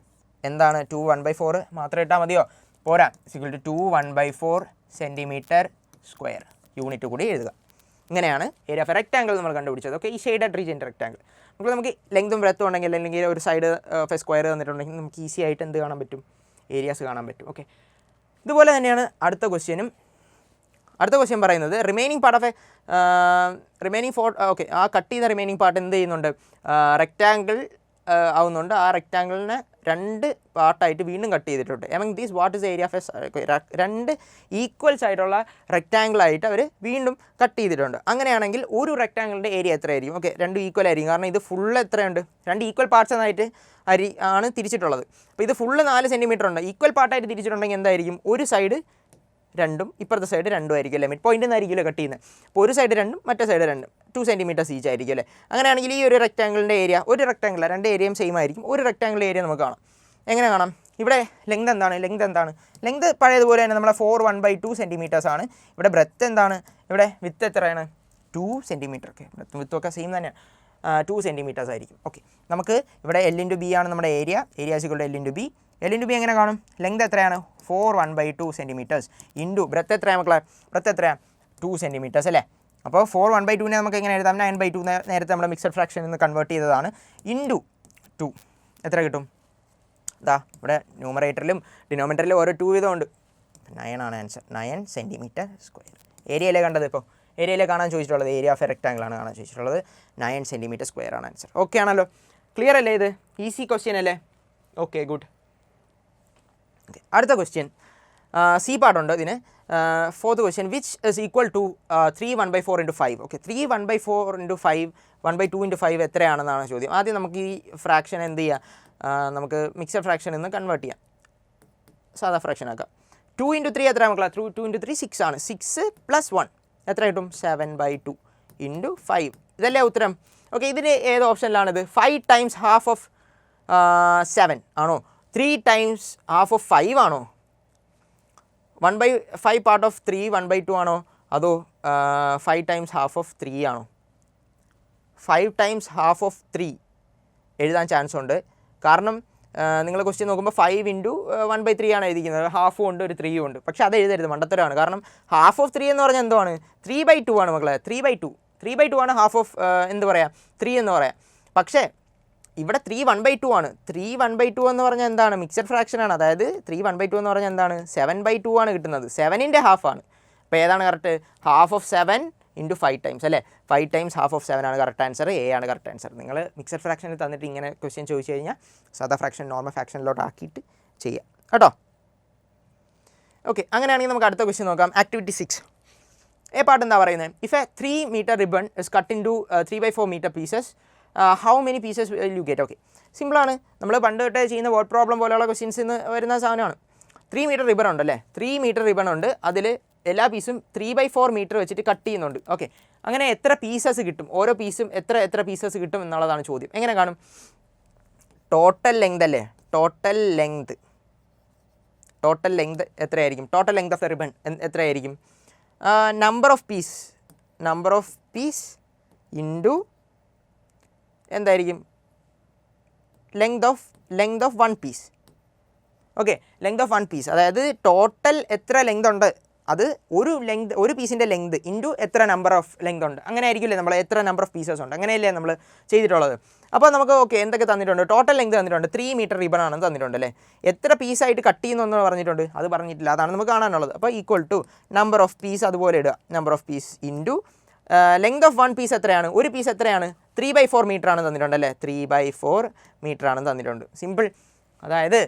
എന്താണ്, 2 1/4 മാത്രം ഇട്ടാൽ മതിയോ, പോരാ. = 2 1/4 സെൻറ്റിമീറ്റർ സ്ക്വയർ. യൂണിറ്റ് കൂടി എഴുതുക. ഇങ്ങനെയാണ് ഏരിയ ഓഫ് റെക്ടാങ്കിൾ നമ്മൾ കണ്ടുപിടിച്ചത്. ഓക്കെ, ഈ ഷെയ്ഡഡ് റീജിയൻ്റെ റെക്ടാങ്കിൾ. നമുക്ക് ലെങ്തും ബ്രെത്തും ഉണ്ടെങ്കിൽ, അല്ലെങ്കിൽ ഒരു സൈഡ് ഓഫ് എ സ്ക്വയർ തന്നിട്ടുണ്ടെങ്കിൽ നമുക്ക് ഈസി ആയിട്ട് എന്ത് കാണാൻ പറ്റും, ഏരിയാസ് കാണാൻ പറ്റും. ഓക്കെ, ഇതുപോലെ തന്നെയാണ് അടുത്ത ക്വസ്റ്റ്യനും. അടുത്ത ക്വസ്റ്റ്യൻ പറയുന്നത് റിമൈനിങ് പാർട്ട് ഓഫ് ഓക്കെ, ആ കട്ട് ചെയ്ത റിമൈനിങ് പാർട്ട് എന്ത് ചെയ്യുന്നുണ്ട്, റെക്ടാങ്കിൾ ആവുന്നുണ്ട്. ആ റെക്ടാങ്കിളിനെ 2 പാർട്ടായിട്ട് വീണ്ടും കട്ട് ചെയ്തിട്ടുണ്ട്. Among these what is area of A, 2 equals ആയിട്ടുള്ള റെക്ടാങ്കിളായിട്ട് അവർ വീണ്ടും കട്ട് ചെയ്തിട്ടുണ്ട്. അങ്ങനെയാണെങ്കിൽ ഒരു റെക്ടാങ്കിളിൻ്റെ ഏരിയ എത്രയായിരിക്കും, ഓക്കെ 2 ഈക്വൽ ആയിരിക്കും. കാരണം ഇത് ഫുള്ള് എത്രയുണ്ട്, 2 ഈക്വൽ പാർട്സ് എന്നായിട്ട് ആണ് തിരിച്ചിട്ടുള്ളത്. അപ്പോൾ ഇത് ഫുള്ള് 4 സെൻറ്റിമീറ്റർ ഉണ്ട്. ഈക്വൽ പാർട്ടായിട്ട് തിരിച്ചിട്ടുണ്ടെങ്കിൽ എന്തായിരിക്കും, ഒരു സൈഡ് 2ഉം ഇപ്പുറത്തെ സൈഡ് 2ഉം ആയിരിക്കും അല്ലേ, മിഡ് പോയിൻ്റ് എന്നായിരിക്കുമല്ലോ കട്ട് ചെയ്യുന്നത്. അപ്പോൾ ഒരു സൈഡ് 2ഉം മറ്റേ സൈഡ് 2ഉം 2 സെൻറ്റിമീറ്റേഴ്സ് ഈച്ച് ആയിരിക്കും അല്ലേ. അങ്ങനെയാണെങ്കിൽ ഈ ഒരു റെക്ടാങ്കിളിൻ്റെ ഏരിയ, ഒരു റെക്ടാങ്കിൾ 2 ഏരിയയും സെയിം ആയിരിക്കും. ഒരു റെക്ടാങ്കിൾ ഏരിയ നമുക്ക് കാണാം. എങ്ങനെ കാണാം, ഇവിടെ ലെങ്ത് എന്താണ്, ലെങ്ത് പഴയതുപോലെ തന്നെ നമ്മളെ 4 1/2 സെൻറ്റിമീറ്റേഴ്സ് ആണ്. ഇവിടെ ബ്രെത്ത് എന്താണ്, ഇവിടെ വിത്ത് എത്രയാണ് 2 സെൻറ്റിമീറ്റർ. ഓക്കെ, ബ്രെത്തും വിത്തും ഒക്കെ സെയിം തന്നെയാണ്, 2 സെൻറ്റിമീറ്റേഴ്സ് ആയിരിക്കും. ഓക്കെ, നമുക്ക് ഇവിടെ L/B ആണ് നമ്മുടെ ഏരിയ. Area L/B. L/B എങ്ങനെ കാണും, ലെങ്ത് എത്രയാണ് 4 1/2 സെൻറ്റിമീറ്റേഴ്സ് ഇൻറ്റു ബ്രെത്ത് എത്രയാണ് മക്കളെ, ബ്രെത്ത് എത്രയാണ് 2 സെൻറ്റിമീറ്റേഴ്സ് അല്ലേ. അപ്പോൾ 4 1/2 നമുക്ക് എങ്ങനെ എഴുതാം, 9/2 നേരത്തെ നമ്മൾ മിക്സഡ് ഫ്രാക്ഷനിൽ നിന്ന് കൺവേർട്ട് ചെയ്തതാണ്. ഇൻറ്റു 2 എത്ര കിട്ടും, ഇതാ ഇവിടെ ന്യൂമറേറ്ററിലും ഡിനോമിനേറ്ററിലും ഓരോ 2 വീതമുണ്ട്. 9 ആണ് ആൻസർ, 9 സെൻറ്റിമീറ്റർ സ്ക്വയർ. ഏരിയയിലെ കണ്ടത്, ഇപ്പോൾ ഏരിയയിലെ കാണാൻ ചോദിച്ചിട്ടുള്ളത്, ഏരിയ ഓഫ് എ റെക്ടാങ്കിൾ ആണ് കാണാൻ ചോദിച്ചിട്ടുള്ളത്. 9 സെൻറ്റിമീറ്റർ സ്ക്വയർ ആണ് ആൻസർ. ഓക്കെ ആണല്ലോ, ക്ലിയർ അല്ലേ, ഇത് ഈസി ക്വസ്റ്റ്യൻ അല്ലേ. Okay, good. ഓക്കെ, അടുത്ത ക്വസ്റ്റ്യൻ സി പാർട്ടുണ്ട് ഇതിന്. 4th question, which is equal to 3 1/4 × 5. Okay, 3 1/4 × 5 1/2 × 5 എത്രയാണെന്നാണ് ചോദ്യം. ആദ്യം നമുക്ക് ഈ ഫ്രാക്ഷൻ എന്ത് ചെയ്യുക, നമുക്ക് മിക്സഡ് ഫ്രാക്ഷനിൽ നിന്ന് കൺവേർട്ട് ചെയ്യാം, സാധാ ഫ്രാക്ഷൻ ആക്കാം. 2 × 3 എത്ര മക്കളാ, 2 × 3 6 ആണ്. 6 + 1 എത്ര കിട്ടും, 7/2 × 5. ഇതല്ലേ ഉത്തരം. ഓക്കെ, ഇതിന് ഏത് ഓപ്ഷനിലാണിത്, 5 ടൈംസ് ഹാഫ് ഓഫ് 7 ആണോ, 3 ടൈംസ് ഹാഫ് ഓഫ് 5 ആണോ, 1/5 പാർട്ട് ഓഫ് 3 1/2 ആണോ, അതോ 5 ടൈംസ് ഹാഫ് ഓഫ് 3 ആണോ. 5 ടൈംസ് ഹാഫ് ഓഫ് 3 എഴുതാൻ ചാൻസ് ഉണ്ട്. കാരണം നിങ്ങൾ ക്വസ്റ്റ്യൻ നോക്കുമ്പോൾ 5 × 1/3 ആണ് എഴുതിക്കുന്നത്, ഹാഫും ഉണ്ട് ഒരു 3 ഉണ്ട്. പക്ഷേ അത് എഴുതരുത്, മണ്ടത്തരമാണ്. കാരണം ഹാഫ് ഓഫ് 3 എന്ന് പറഞ്ഞാൽ എന്താണ്, 3/2 ആണ് മക്കളെ. 3/2 ആണ് ഹാഫ് ഓഫ് എന്ത് പറയാം 3 എന്ന് പറയാം. പക്ഷേ ഇവിടെ 3 1/2 ആണ്. 3 1/2 എന്ന് പറഞ്ഞാൽ എന്താണ്, മിക്സഡ് ഫ്രാക്ഷൻ ആണ്. അതായത് 3 1/2 എന്ന് പറഞ്ഞാൽ എന്താണ്, 7/2 ആണ് കിട്ടുന്നത്. 7ൻ്റെ ഹാഫാണ്. അപ്പോൾ ഏതാണ് കറക്റ്റ്, ഹാഫ് ഓഫ് 7 × 5 ടൈംസ് അല്ലേ. 5 ടൈംസ് ഹാഫ് ഓഫ് 7 ആണ് കറക്റ്റ് ആൻസർ, എ ആണ് കറക്റ്റ് ആൻസർ. നിങ്ങൾ മിക്സഡ് ഫ്രാക്ഷനിൽ തന്നിട്ട് ഇങ്ങനെ ക്വസ്റ്റ്യൻ ചോദിച്ചു കഴിഞ്ഞാൽ സാധാ ഫ്രാക്ഷൻ നോർമൽ ഫ്രാക്ഷനിലോട്ട് ആക്കിയിട്ട് ചെയ്യാം കേട്ടോ. ഓക്കെ, അങ്ങനെയാണെങ്കിൽ നമുക്ക് അടുത്ത ക്വസ്റ്റ്യൻ നോക്കാം. ആക്ടിവിറ്റി 6 എ പാർട്ട് എന്താ പറയുന്നത്, if a 3 metre ribbon is cut into 3/4 metre pieces, how many pieces will you get. Okay, സിമ്പിളാണ്. നമ്മൾ പണ്ട് തൊട്ടേ ചെയ്യുന്ന വേർഡ് പ്രോബ്ലം പോലെയുള്ള ക്വസ്റ്റ്യൻസ് നിന്ന് വരുന്ന സാധനമാണ്. 3 മീറ്റർ റിബൺ ഉണ്ടല്ലേ, 3 മീറ്റർ റിബൺ ഉണ്ട്, അതിൽ എല്ലാ പീസും 3/4 മീറ്റർ വെച്ചിട്ട് കട്ട് ചെയ്യുന്നുണ്ട്. ഓക്കെ, അങ്ങനെ എത്ര പീസസ് കിട്ടും, ഓരോ പീസും എത്ര പീസസ് കിട്ടും എന്നുള്ളതാണ് ചോദ്യം. എങ്ങനെ കാണും? ടോട്ടൽ ലെങ്ത് അല്ലേ, ടോട്ടൽ ലെങ്ത് എത്രയായിരിക്കും? Total length of the ribbon എത്രയായിരിക്കും? നമ്പർ ഓഫ് പീസ് ഇൻറ്റു എന്തായിരിക്കും? Length of 1 piece. Okay, length of 1 piece, അതായത് ടോട്ടൽ എത്ര ലെങ്ത് ഉണ്ട് അത് ഒരു പീസിൻ്റെ ലെങ്ത് ഇൻറ്റു എത്ര നമ്പർ ഓഫ് ലെങ്ത് ഉണ്ട്, അങ്ങനെ ആയിരിക്കില്ലേ നമ്മൾ എത്ര നമ്പർ ഓഫ് പീസസ് ഉണ്ട്, അങ്ങനെയല്ലേ നമ്മൾ ചെയ്തിട്ടുള്ളത്. അപ്പോൾ നമുക്ക് ഓക്കെ എന്തൊക്കെ തന്നിട്ടുണ്ട്? ടോട്ടൽ ലെങ്ത് തന്നിട്ടുണ്ട്, 3 മീറ്റർ റിബൺ ആണെന്ന് തന്നിട്ടുണ്ട് അല്ലേ. എത്ര പീസായിട്ട് കട്ട് ചെയ്യുന്നു പറഞ്ഞിട്ടുണ്ട്, അത് പറഞ്ഞിട്ടില്ല, അതാണ് നമുക്ക് കാണാനുള്ളത്. അപ്പോൾ equal to number of piece അതുപോലെ ഇടുക, number of piece into length of 1 piece എത്രയാണ്? ഒരു പീസ് എത്രയാണ്? 3/4 മീറ്റർ ആണ് തന്നിട്ടുണ്ട് അല്ലേ, 3/4 മീറ്റർ ആണ് തന്നിട്ടുണ്ട്. സിമ്പിൾ. അതായത്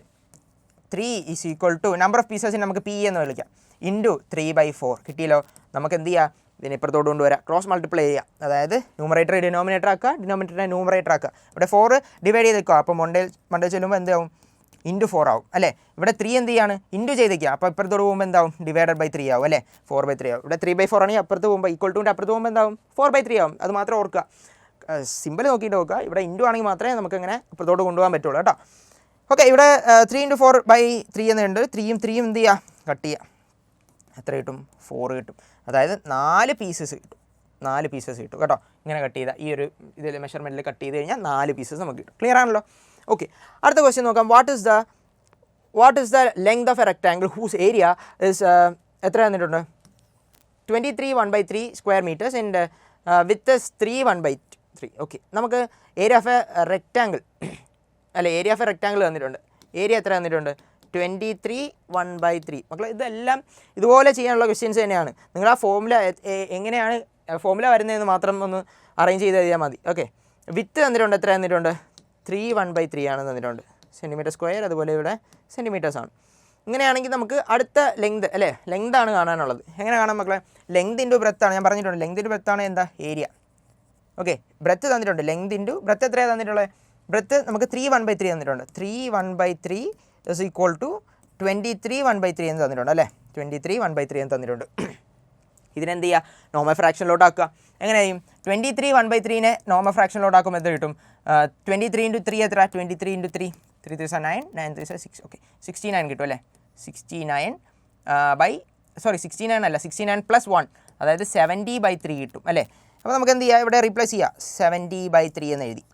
3 is equal to number of പീസസിന് നമുക്ക് പി എന്ന് വിളിക്കാം, ഇൻറ്റു 3/4 കിട്ടിയല്ലോ. നമുക്ക് എന്ത് ചെയ്യുക? ഇതിന് ഇപ്പുറത്തോട്ട് കൊണ്ടുവരാം, ക്രോസ് മൾട്ടിപ്ലൈ ചെയ്യുക. അതായത് ന്യൂമറേറ്റർ ഡിനോമിനേറ്റർ ആക്കുക, ഡിനോമിനേറ്ററിനെ ന്യൂമറേറ്റർ ആക്കുക. ഇവിടെ 4 ഡിവൈഡ് ചെയ്ത് വെക്കുക, അപ്പോൾ മണ്ടേ ചെല്ലുമ്പോൾ എന്താവും? ഇൻറ്റു 4 ആവും അല്ലേ. ഇവിടെ 3 എന്ത് ചെയ്യാണ്? ഇൻറ്റു ചെയ്തേക്കുക, അപ്പോൾ ഇപ്പുറത്തോട്ട് പോകുമ്പോൾ എന്താവും? ഡിവൈഡഡ് ബൈ 3 ആവും അല്ലേ, 4/3 ആവും. ഇവിടെ 3/4 ആണെങ്കിൽ അപ്പുറത്ത് പോകുമ്പോൾ ഈക്വൽ ടുൻ്റെ അപ്പുറത്ത് പോകുമ്പോൾ എന്താവും? 4/3 ആവും. അത് മാത്രം ഓർക്കുക, സിമ്പിൾ നോക്കിയിട്ട് നോക്കുക. ഇവിടെ ഇൻറ്റു ആണെങ്കിൽ മാത്രമേ നമുക്ക് ഇങ്ങനെ അപ്പുറത്തോട്ട് കൊണ്ടുപോകാൻ പറ്റുള്ളൂ കേട്ടോ. ഓക്കെ, ഇവിടെ 3 × 4/3 എന്നുണ്ട്. 3 എന്ത് ചെയ്യുക? കട്ട് ചെയ്യുക. എത്ര കിട്ടും? 4 കിട്ടും. അതായത് 4 പീസസ് കിട്ടും, 4 പീസസ് കിട്ടും കേട്ടോ. ഇങ്ങനെ കട്ട് ചെയ്താൽ ഈ ഒരു ഇതിൽ മെഷർമെൻറ്റിൽ കട്ട് ചെയ്ത് കഴിഞ്ഞാൽ 4 പീസസ് നമുക്ക് കിട്ടും. ക്ലിയർ ആണല്ലോ? ഓക്കെ, അടുത്ത ക്വസ്റ്റ്യൻ നോക്കാം. What is the length of a rectangle whose area is എത്ര തന്നിട്ടുണ്ട്? 23 1/3 square metres and with 3 1/3. Okay, നമുക്ക് ഏരിയ ഓഫ് എ റെക്ടാങ്കിൾ അല്ലെ, ഏരിയ ഓഫ് എ റെക്ടാങ്കിൾ തന്നിട്ടുണ്ട്. ഏരിയ എത്ര തന്നിട്ടുണ്ട്? 23 1/3. മക്കളെ ഇതെല്ലാം ഇതുപോലെ ചെയ്യാനുള്ള ക്വസ്റ്റ്യൻസ് തന്നെയാണ്. നിങ്ങൾ ആ ഫോർമുല എങ്ങനെയാണ് ഫോർമുല വരുന്നതെന്ന് മാത്രം ഒന്ന് അറേഞ്ച് ചെയ്ത് എഴുതിയാൽ മതി. ഓക്കെ, വിത്ത് തന്നിട്ടുണ്ട്, എത്ര തന്നിട്ടുണ്ട്? 3 1/3 ആണ് തന്നിട്ടുണ്ട്, സെൻറ്റിമീറ്റർ സ്ക്വയർ, അതുപോലെ ഇവിടെ സെൻറ്റിമീറ്റേഴ്സാണ്. ഇങ്ങനെയാണെങ്കിൽ നമുക്ക് അടുത്ത ലെങ്ത് അല്ലേ, ലെങ്താണ് കാണാനുള്ളത്. എങ്ങനെ കാണാം മക്കളെ? ലെങ്ത് ഇൻറ്റു ബ്രെത്താണ്, ഞാൻ പറഞ്ഞിട്ടുണ്ട്. ലെങ്ത് ഇൻറ്റു ബ്രെത്താണ് എന്താ? ഏരിയ. ഓക്കെ, ബ്രെത്ത് തന്നിട്ടുണ്ട്, ലെങ്ത് ഇൻറ്റു ബ്രെത്ത് എത്രയാണ് തന്നിട്ടുള്ളത്? ബ്രെത്ത് നമുക്ക് 3 1/3 തന്നിട്ടുണ്ട്. 3 1/3 ഇസ് ഈക്വൽ ടു 23 1/3 എന്ന് തന്നിട്ടുണ്ട് അല്ലേ, 23 1/3 എന്ന് തന്നിട്ടുണ്ട്. ഇതിനെന്ത് ചെയ്യുക? നോർമൽ ഫ്രാക്ഷനിലോട്ട് ആക്കുക. എങ്ങനെയായും? 23 1/3 നോർമൽ ഫ്രാക്ഷനിലോട്ട് ആക്കുമ്പോൾ എത്ര കിട്ടും? 23 × 3 എത്ര? 23 × 3 3 3 9 9 3 6. ഓക്കെ, 69 കിട്ടും അല്ലേ. 69 അല്ല, 69 + 1, അതായത് 70/3 കിട്ടും അല്ലേ. അപ്പോൾ നമുക്ക് എന്ത് ചെയ്യുക? ഇവിടെ റീപ്ലേസ് ചെയ്യുക, 70/3 എന്ന് എഴുതി.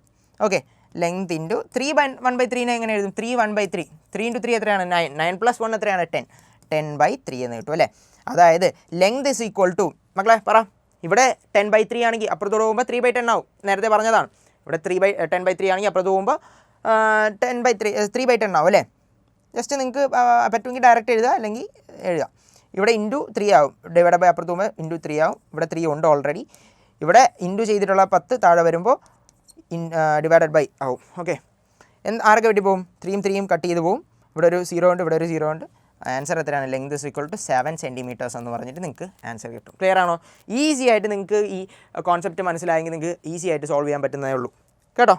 ഓക്കെ, ലെങ്ത് ഇൻറ്റു 3 1/3 എങ്ങനെ എഴുതും? 3 1/3 3 × 3 എത്രയാണ്? 9 9 + 1 എത്രയാണ്? 10 10/3 എന്ന് കിട്ടും അല്ലേ. അതായത് ലെങ്ത് ഇസ് ഈക്വൽ ടു, മക്കളെ പറ, ഇവിടെ 10/3 ആണെങ്കിൽ അപ്പുറത്തോട്ട് പോകുമ്പോൾ 3/10 ആവും, നേരത്തെ പറഞ്ഞതാണ്. ഇവിടെ 10/3 ആണെങ്കിൽ അപ്പുറത്ത് പോകുമ്പോൾ 3/10 ആവും അല്ലേ. ജസ്റ്റ് നിങ്ങൾക്ക് പറ്റുമെങ്കിൽ ഡയറക്റ്റ് എഴുതുക, അല്ലെങ്കിൽ എഴുതുക. ഇവിടെ ഇൻറ്റു 3 ആവും, ഡിവൈഡ് ബൈ അപ്പുറത്ത് പോകുമ്പോൾ ഇൻറ്റു 3 ആവും. ഇവിടെ 3 ഉണ്ട് ഓൾറെഡി. ഇവിടെ ഇൻറ്റു ചെയ്തിട്ടുള്ള 10 താഴെ വരുമ്പോൾ ഡിവൈഡഡ് ബൈ ആവും. ഓക്കെ, ആരൊക്കെ വെട്ടി പോകും? 3 3 കട്ട് ചെയ്ത് പോകും. ഇവിടെ ഒരു 0 ഉണ്ട്, ഇവിടെ ഒരു 0 ഉണ്ട്. ആൻസർ എത്രയാണ്? Length is equal to 7 centimetres എന്ന് പറഞ്ഞിട്ട് നിങ്ങൾക്ക് ആൻസർ കിട്ടും. ക്ലിയർ ആണോ? ഈസി ആയിട്ട് നിങ്ങൾക്ക് ഈ കോൺസെപ്റ്റ് മനസ്സിലായെങ്കിൽ നിങ്ങൾക്ക് ഈസി ആയിട്ട് സോൾവ് ചെയ്യാൻ പറ്റുന്നതേ ഉള്ളൂ കേട്ടോ.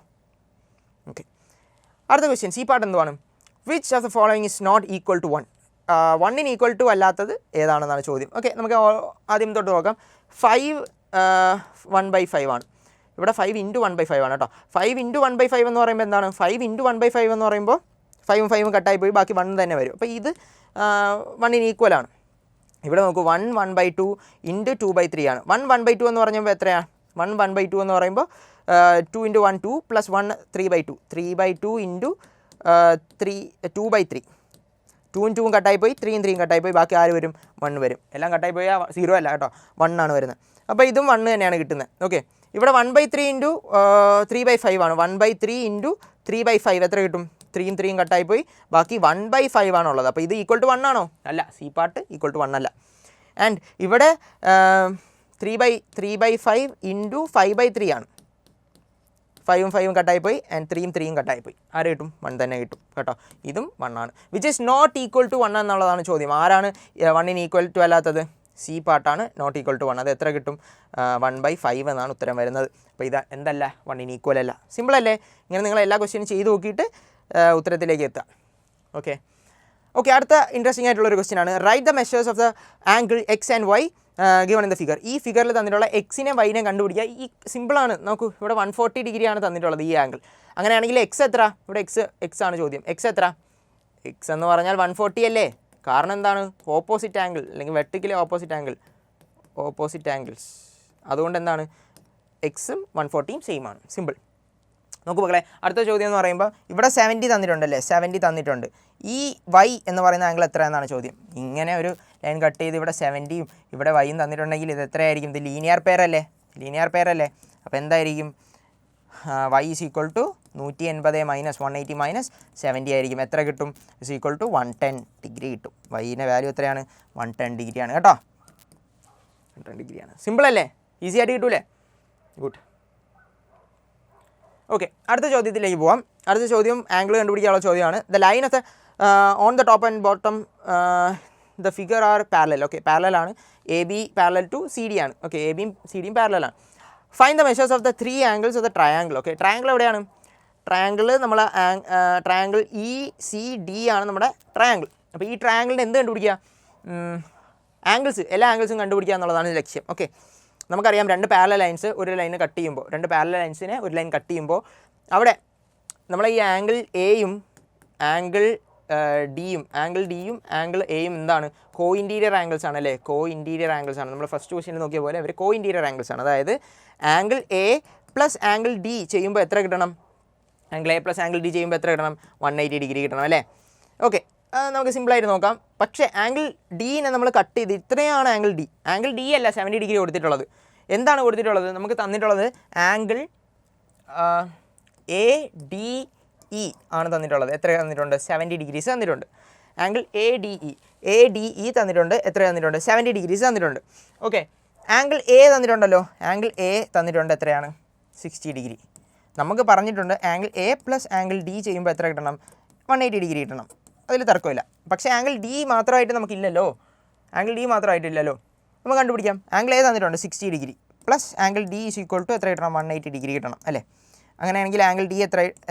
ഓക്കെ, അടുത്ത ക്വസ്റ്റ്യൻസ്. ഈ പാട്ട് എന്തുവാണ്? Which of the following is not equal to 1? 1 equal to അല്ലാത്തത് ഏതാണെന്നാണ് ചോദ്യം. ഓക്കെ, നമുക്ക് ആദ്യം തൊട്ട് നോക്കാം. 5 1/5 ആണ്. ഇവിടെ 5 × 1/5 ആണ് കേട്ടോ. 5 × 1/5 എന്ന് പറയുമ്പോൾ എന്താണ്? 5 × 1/5 എന്ന് പറയുമ്പോൾ 5 5 കട്ടായി പോയി, ബാക്കി 1 തന്നെ വരും. അപ്പോൾ ഇത് 1 ഈക്വലാണ്. ഇവിടെ നോക്കൂ, 1 1/2 × 2/3 ആണ്. 1 1/2 എന്ന് പറയുമ്പോൾ എത്രയാണ്? 1 1/2 എന്ന് പറയുമ്പോൾ 2 × 1 2 + 1 3/2 3/2 × 2/3 2 × 2 കട്ടായി പോയി, 3 × 3 കട്ടായി പോയി, ബാക്കി ആര് വരും? 1 വരും. എല്ലാം കട്ടായി പോയാൽ 0 അല്ല കേട്ടോ, 1 ആണ് വരുന്നത്. അപ്പോൾ ഇതും 1 തന്നെയാണ് കിട്ടുന്നത്. ഓക്കെ, ഇവിടെ 1/3 × 3/5 ആണ്. 1/3 × 3/5 എത്ര കിട്ടും? 3 × 3 കട്ടായി പോയി, ബാക്കി 1/5 ആണുള്ളത്. അപ്പോൾ ഇത് ഈക്വൽ ടു 1 ആണോ? അല്ല, സി പാർട്ട് ഈക്വൽ ടു 1 അല്ല. ആൻഡ് ഇവിടെ 3/5 × 5/3 ആണ്. 5 5 കട്ടായി പോയി, ആൻഡ് 3 3 കട്ടായി പോയി. ആര് കിട്ടും? 1 തന്നെ കിട്ടും കേട്ടോ. ഇതും 1 ആണ്. Which is not equal to 1 എന്നുള്ളതാണ് ചോദ്യം. ആരാണ് 1 ഈക്വൽ ടു അല്ലാത്തത്? സി പാർട്ടാണ് നോട്ട് ഈക്വൽ ടു 1. അത് എത്ര കിട്ടും? 1/5 എന്നാണ് ഉത്തരം വരുന്നത്. അപ്പോൾ ഇത് എന്തല്ല, 1 ഈക്വൽ അല്ല. സിമ്പിൾ അല്ലേ? ഇങ്ങനെ നിങ്ങൾ എല്ലാ ക്വസ്റ്റ്യനും ചെയ്ത് നോക്കിയിട്ട് ഉത്തരത്തിലേക്ക് എത്തുക. ഓക്കെ, അടുത്ത ഇൻട്രസ്റ്റിംഗ് ആയിട്ടുള്ളൊരു ക്വസ്റ്റ്യൻ ആണ്. Right the measures of the angle X and Y given in the figure. ഈ ഫിഗറിൽ തന്നിട്ടുള്ള എക്സിനെ വൈനെ കണ്ടുപിടിക്കുക. ഈ സിമ്പിളാണ്. നോക്കൂ, ഇവിടെ 140 ഡിഗ്രിയാണ് തന്നിട്ടുള്ളത് ഈ ആംഗിൾ. അങ്ങനെയാണെങ്കിൽ എക്സ് എത്ര? ഇവിടെ എക്സ് ആണ് ചോദ്യം. എക്സ് എത്ര? എക്സ് എന്ന് പറഞ്ഞാൽ 140 അല്ലേ? കാരണം എന്താണ്? ഓപ്പോസിറ്റ് ആംഗിൾ അല്ലെങ്കിൽ വെർട്ടിക്കലി ഓപ്പോസിറ്റ് ആംഗിൾസ്. അതുകൊണ്ട് എന്താണ്, എക്സും 140യും സെയിം ആണ്. സിമ്പിൾ. നോക്കൂ മക്കളെ, അടുത്ത ചോദ്യം എന്ന് പറയുമ്പോൾ ഇവിടെ 70 തന്നിട്ടുണ്ടല്ലേ? 70 തന്നിട്ടുണ്ട്. ഈ വൈ എന്ന് പറയുന്ന ആംഗിൾ എത്ര എന്നാണ് ചോദ്യം. ഇങ്ങനെ ഒരു ലൈൻ കട്ട് ചെയ്ത് ഇവിടെ 70യും ഇവിടെ വൈയും തന്നിട്ടുണ്ടെങ്കിൽ ഇത് എത്രയായിരിക്കും? ഇത് ലീനിയർ പെയർ അല്ലേ? അപ്പോൾ എന്തായിരിക്കും? y is equal to 180 minus 180 minus 70 ആയിരിക്കും. എത്ര കിട്ടും? ഇസ് ഈക്വൽ ടു 110 ഡിഗ്രി കിട്ടും. വൈൻ്റെ വാല്യൂ എത്രയാണ്? 110 ഡിഗ്രിയാണ് കേട്ടോ. 110 ഡിഗ്രിയാണ്. സിമ്പിൾ അല്ലേ? ഈസി ആയിട്ട് കിട്ടൂലേ? ഗുഡ്. ഓക്കെ, അടുത്ത ചോദ്യത്തിലേക്ക് പോവാം. അടുത്ത ചോദ്യം ആംഗിൾ കണ്ടുപിടിക്കാനുള്ള ചോദ്യമാണ്. The line of the on the top and bottom the figure are parallel. Okay, പാരലലാണ്. A B parallel to C D ആണ്. ഓക്കെ, എ ബിയും സി ഡിയും പാരലലാണ്. Find the measures of the 3 angles of the triangle. Okay, triangle എവിടെയാണ്? Triangle നമ്മൾ triangle E C D ആണ് നമ്മുടെ triangle. അപ്പോൾ ഈ ട്രയാംഗിളിൻ്റെ എന്ത് കണ്ടുപിടിക്കുക? ആംഗിൾസ്, എല്ലാ ആംഗിൾസും കണ്ടുപിടിക്കുക എന്നുള്ളതാണ് ലക്ഷ്യം. ഓക്കെ, നമുക്കറിയാം 2 പാരലൽ ലൈൻസ് ഒരു ലൈന് കട്ട് ചെയ്യുമ്പോൾ, 2 പാരലൽ ലൈൻസിനെ ഒരു ലൈൻ കട്ട് ചെയ്യുമ്പോൾ അവിടെ നമ്മൾ ഈ ആംഗിൾ എയും ആംഗിൾ ഡിയും ആംഗിൾ എയും എന്താണ്? കോ ഇൻറ്റീരിയർ ആംഗിൾസ് ആണ് അല്ലേ? കോ ഇൻറ്റീരിയർ ആംഗിൾസ് ആണ്. നമ്മൾ ഫസ്റ്റ് ക്വസ്റ്റ്യനിൽ നോക്കിയ പോലെ അവർ കോ ഇൻറ്റീരിയർ ആംഗിൾസ് ആണ്. അതായത് angle A plus angle D ചെയ്യുമ്പോൾ എത്ര കിട്ടണം? Angle A plus angle D ചെയ്യുമ്പോൾ എത്ര കിട്ടണം? 180 ഡിഗ്രി കിട്ടണം അല്ലേ? ഓക്കെ, നമുക്ക് സിമ്പിളായിട്ട് നോക്കാം. പക്ഷേ ആംഗിൾ ഡീനെ നമ്മൾ കട്ട് ചെയ്ത് ഇത്രയാണ് ആംഗിൾ ഡി അല്ല 70 ഡിഗ്രി കൊടുത്തിട്ടുള്ളത്. എന്താണ് കൊടുത്തിട്ടുള്ളത്? നമുക്ക് തന്നിട്ടുള്ളത് ആംഗിൾ എ ഡി ഇ ആണ് തന്നിട്ടുള്ളത്. എത്ര തന്നിട്ടുണ്ട്? 70 ഡിഗ്രീസ് തന്നിട്ടുണ്ട്. ആംഗിൾ എ ഡി ഇ തന്നിട്ടുണ്ട്. എത്ര തന്നിട്ടുണ്ട്? 70 ഡിഗ്രീസ് തന്നിട്ടുണ്ട്. ഓക്കെ, ആംഗിൾ എ തന്നിട്ടുണ്ടല്ലോ. ആംഗിൾ എ തന്നിട്ടുണ്ട്. എത്രയാണ്? 60 ഡിഗ്രി. നമുക്ക് പറഞ്ഞിട്ടുണ്ട് angle A plus angle D ചെയ്യുമ്പോൾ എത്ര കിട്ടണം? 180 ഡിഗ്രി കിട്ടണം. അതിൽ തർക്കമില്ല. പക്ഷേ ആംഗിൾ ഡി മാത്രമായിട്ട് നമുക്കില്ലല്ലോ. നമുക്ക് കണ്ടുപിടിക്കാം. ആംഗിൾ എ തന്നിട്ടുണ്ട് 60 degree plus angle D is equal to എത്ര കിട്ടണം? 180 ഡിഗ്രി കിട്ടണം അല്ലേ? അങ്ങനെയാണെങ്കിൽ ആംഗിൾ ഡി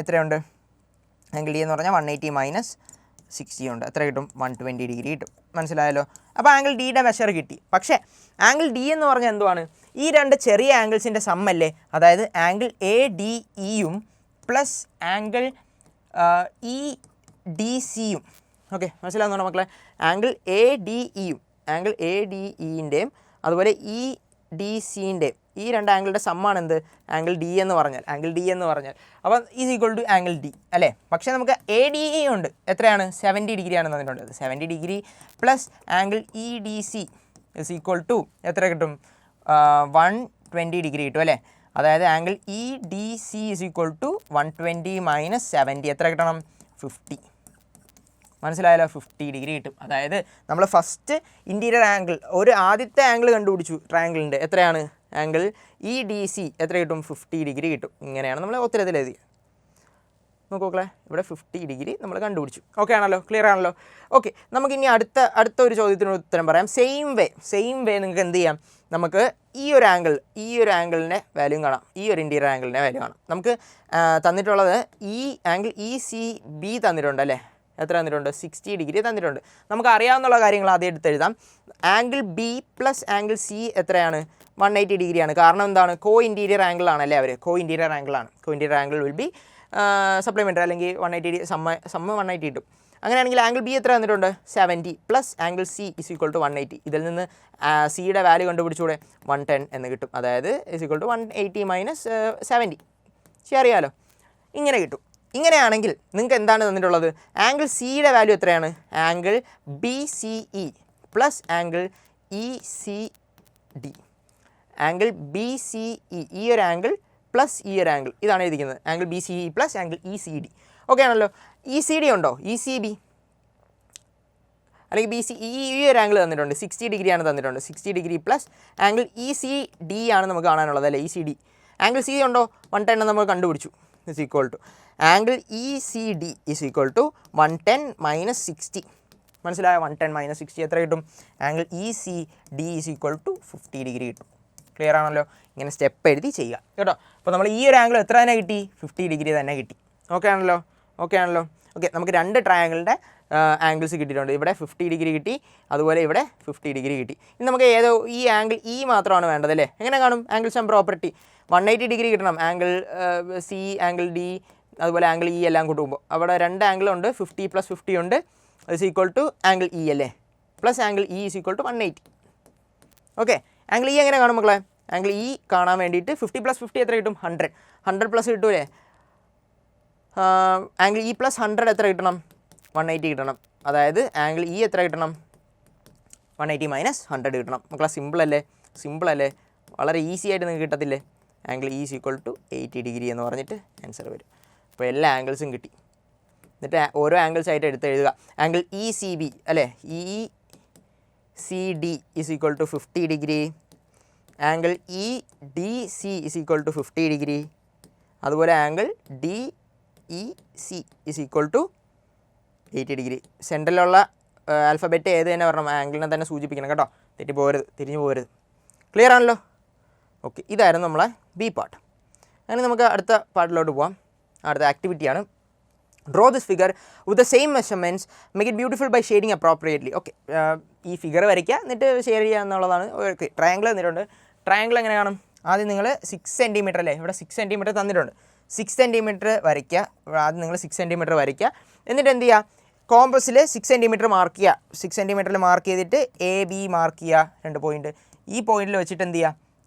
എത്രയുണ്ട്? ആംഗിൾ ഡി എന്ന് പറഞ്ഞാൽ 180 മൈനസ് 60 ഉണ്ട്. എത്ര കിട്ടും? 120 ഡിഗ്രി കിട്ടും. മനസ്സിലായല്ലോ? അപ്പോൾ ആംഗിൾ ഡിയുടെ മെഷർ കിട്ടി. പക്ഷേ ആംഗിൾ ഡി എന്ന് പറഞ്ഞാൽ എന്തുവാണ്? ഈ 2 ചെറിയ ആംഗിൾസിൻ്റെ സമ്മല്ലേ? അതായത് ആംഗിൾ എ ഡി ഇയും പ്ലസ് ആംഗിൾ ഇ ഡി സിയും. ഓക്കെ, മനസ്സിലാകുന്നുണ്ടോ മക്കളെ? ആംഗിൾ എ ഡി ഇൻ്റെയും അതുപോലെ ഇ ഡി സിൻ്റെയും ഈ 2 ആംഗിളുടെ സമ്മാണ് എന്ത്? ആംഗിൾ ഡി എന്ന് പറഞ്ഞാൽ. അപ്പോൾ is equal to angle D അല്ലേ? പക്ഷേ നമുക്ക് എ ഡി ഇ ഉണ്ട്. എത്രയാണ്? 70 ഡിഗ്രിയാണ് തന്നിട്ടുള്ളത്. 70 degree plus angle E D C is equal to എത്ര കിട്ടും? 120 ഡിഗ്രി കിട്ടും അല്ലേ? അതായത് angle E D C is equal to 120 minus 70 എത്ര കിട്ടണം? 50. മനസ്സിലായല്ലോ? 50 ഡിഗ്രി കിട്ടും. അതായത് നമ്മൾ ഫസ്റ്റ് ഇൻറ്റീരിയർ ആംഗിൾ ആദ്യത്തെ ആംഗിൾ കണ്ടുപിടിച്ചു ട്രയാംഗിളിൻ്റെ. എത്രയാണ്? ആംഗിൾ ഇ ഡി സി എത്ര കിട്ടും? 50 ഡിഗ്രി കിട്ടും. ഇങ്ങനെയാണ് നമ്മൾ ഉത്തരത്തിൽ എഴുതിയത്. നോക്കൂക്കളെ, ഇവിടെ 50 ഡിഗ്രി നമ്മൾ കണ്ടുപിടിച്ചു. ഓക്കെ ആണല്ലോ? ക്ലിയർ ആണല്ലോ? ഓക്കെ, നമുക്കിനി അടുത്ത ഒരു ചോദ്യത്തിനോട് ഉത്തരം പറയാം. സെയിം വേ നിങ്ങൾക്ക് എന്ത് ചെയ്യാം? നമുക്ക് ഈ ഒരു ആംഗിളിൻ്റെ വാല്യൂ കാണാം. ഈ ഒരു ഇൻറ്റീരിയർ ആംഗിളിൻ്റെ വാല്യൂ കാണാം. നമുക്ക് തന്നിട്ടുള്ളത് ഈ ആംഗിൾ ഇ സി ബി തന്നിട്ടുണ്ട് അല്ലേ? എത്ര തന്നിട്ടുണ്ട്? 60 ഡിഗ്രി തന്നിട്ടുണ്ട്. നമുക്ക് അറിയാവുന്ന കാര്യങ്ങൾ ആദ്യം എടുത്തെഴുതാം. Angle B plus angle C എത്രയാണ്? 180 ഡിഗ്രിയാണ്. കാരണം എന്താണ്? കോ ഇൻറ്റീരിയർ ആംഗിൾ ആണല്ലേ അവർ? Co interior angle will be supplementary അല്ലെങ്കിൽ 180 സമ്മ 180 കിട്ടും. അങ്ങനെയാണെങ്കിൽ ആംഗിൾ ബി എത്ര തന്നിട്ടുണ്ട്? 70 plus angle C is equal to 180. ഇതിൽ നിന്ന് സിയുടെ വാല്യൂ കണ്ടുപിടിച്ചുകൂടെ? 110 എന്ന് കിട്ടും. അതായത് ഇസ് ഈക്വൽ ടു 180 മൈനസ് 70. ശരി, അറിയാമല്ലോ? ഇങ്ങനെ കിട്ടും. ഇങ്ങനെയാണെങ്കിൽ നിങ്ങൾക്ക് എന്താണ് തന്നിട്ടുള്ളത്? ആംഗിൾ സിയുടെ വാല്യൂ എത്രയാണ്? Angle B C E plus angle E C D. Angle B C E ഈ ഒരു ആംഗിൾ പ്ലസ് ഈ ഒരു ആംഗിൾ ഇതാണ് എഴുതിക്കുന്നത്. Angle B C E plus angle E C D. Okay ആണല്ലോ? ഇ സി ഡി ഉണ്ടോ? ഇ സി ബി അല്ലെങ്കിൽ B C ഈ ഒരു ആംഗിൾ തന്നിട്ടുണ്ട്. 60 ഡിഗ്രിയാണ് തന്നിട്ടുണ്ട്. 60 degree plus angle E C D ആണ് നമുക്ക് കാണാനുള്ളത് അല്ലേ? E C D. Angle C ഉണ്ടോ? 110 നമ്മൾ കണ്ടുപിടിച്ചു. Is equal to angle E C D is equal to 110 minus 60. മനസ്സിലായ 110 മൈനസ് 60 എത്ര കിട്ടും? Angle E C D is equal to 50 degree കിട്ടും. ക്ലിയർ ആണല്ലോ? ഇങ്ങനെ സ്റ്റെപ്പ് എഴുതി ചെയ്യുക കേട്ടോ. അപ്പോൾ നമ്മൾ ഈ ഒരു ആംഗിൾ എത്ര തന്നെ കിട്ടി? 50 ഡിഗ്രി തന്നെ കിട്ടി. ഓക്കെ ആണല്ലോ? ഓക്കെ, നമുക്ക് രണ്ട് ട്രയാങ്കിളിൻ്റെ ആംഗിൾസ് കിട്ടിയിട്ടുണ്ട്. ഇവിടെ 50 ഡിഗ്രി കിട്ടി, അതുപോലെ ഇവിടെ 50 ഡിഗ്രി കിട്ടി. ഇനി നമുക്ക് ഈ ആംഗിൾ ഇ മാത്രമാണ് വേണ്ടത് അല്ലേ? എങ്ങനെ കാണും? ആംഗിൾ സം പ്രോപ്പർട്ടി 180 ഡിഗ്രി കിട്ടണം. ആംഗിൾ സി, ആംഗിൾ ഡി, അതുപോലെ ആംഗിൾ ഇ എല്ലാം കൂട്ടുമ്പോൾ അവിടെ രണ്ട് ആംഗിളുണ്ട്, 50 + 50 ഉണ്ട്, is equal to angle E അല്ലേ, plus angle E is equal to 180. Okay, angle E എങ്ങനെ കാണും മക്കളെ? ആംഗിൾ ഇ കാണാൻ വേണ്ടിയിട്ട് 50 + 50 എത്ര കിട്ടും? 100 പ്ലസ് കിട്ടൂലേ? ആംഗിൾ ഇ പ്ലസ് 100 എത്ര കിട്ടണം? 180 കിട്ടണം. അതായത് ആംഗിൾ ഇ എത്ര കിട്ടണം? 180 മൈനസ് 100 കിട്ടണം. മക്കളെ സിമ്പിൾ അല്ലേ? വളരെ ഈസി ആയിട്ട് നിങ്ങൾക്ക് കിട്ടത്തില്ലേ? Angle E is equal to 80 degree എന്ന് പറഞ്ഞിട്ട് ആൻസർ വരും. അപ്പോൾ എല്ലാ ആംഗിൾസും കിട്ടി. എന്നിട്ട് ഓരോ ആംഗിൾസ് ആയിട്ട് എടുത്ത് എഴുതുക. ആംഗിൾ ഇ സി ബി അല്ലേ, E C D is equal to 50 degree. Angle E D C is equal to 50 degree. അതുപോലെ angle D E C is equal to 80 degree. സെൻറ്ററിലുള്ള ആൽഫബറ്റ് ഏത് തന്നെ പറഞ്ഞണം, ആംഗിളിനെ തന്നെ സൂചിപ്പിക്കണം കേട്ടോ. തിരിഞ്ഞു പോകരുത്. ക്ലിയർ ആണല്ലോ? ഓക്കെ, ഇതായിരുന്നു നമ്മളെ ബി പാർട്ട്. അങ്ങനെ നമുക്ക് അടുത്ത പാർട്ടിലോട്ട് പോകാം. അടുത്ത ആക്ടിവിറ്റിയാണ് draw this figure with the same measurements, make it beautiful by shading appropriately. Okay, ഈ ഫിഗർ വരയ്ക്കുക, എന്നിട്ട് ഷെയർ ചെയ്യുക എന്നുള്ളതാണ്. ഓക്കെ, ട്രയാങ്കിൾ തന്നിട്ടുണ്ട്. ട്രയാങ്കിൾ എങ്ങനെ കാണും? ആദ്യം നിങ്ങൾ 6 സെൻറ്റിമീറ്റർ അല്ലേ, ഇവിടെ 6 സെൻറ്റിമീറ്റർ തന്നിട്ടുണ്ട്. 6 സെൻറ്റിമീറ്റർ വരയ്ക്കുക. ആദ്യം നിങ്ങൾ 6 സെൻറ്റിമീറ്റർ വരയ്ക്കുക. എന്നിട്ട് എന്ത് ചെയ്യുക? കോമ്പസിൽ 6 സെൻറ്റിമീറ്റർ മാർക്ക് ചെയ്യുക. 6 സെൻറ്റിമീറ്ററിൽ മാർക്ക് ചെയ്തിട്ട് എ ബി മാർക്ക് ചെയ്യുക, 2 പോയിൻറ്റ്. ഈ പോയിൻറ്റിൽ വെച്ചിട്ട് എന്ത് ചെയ്യുക?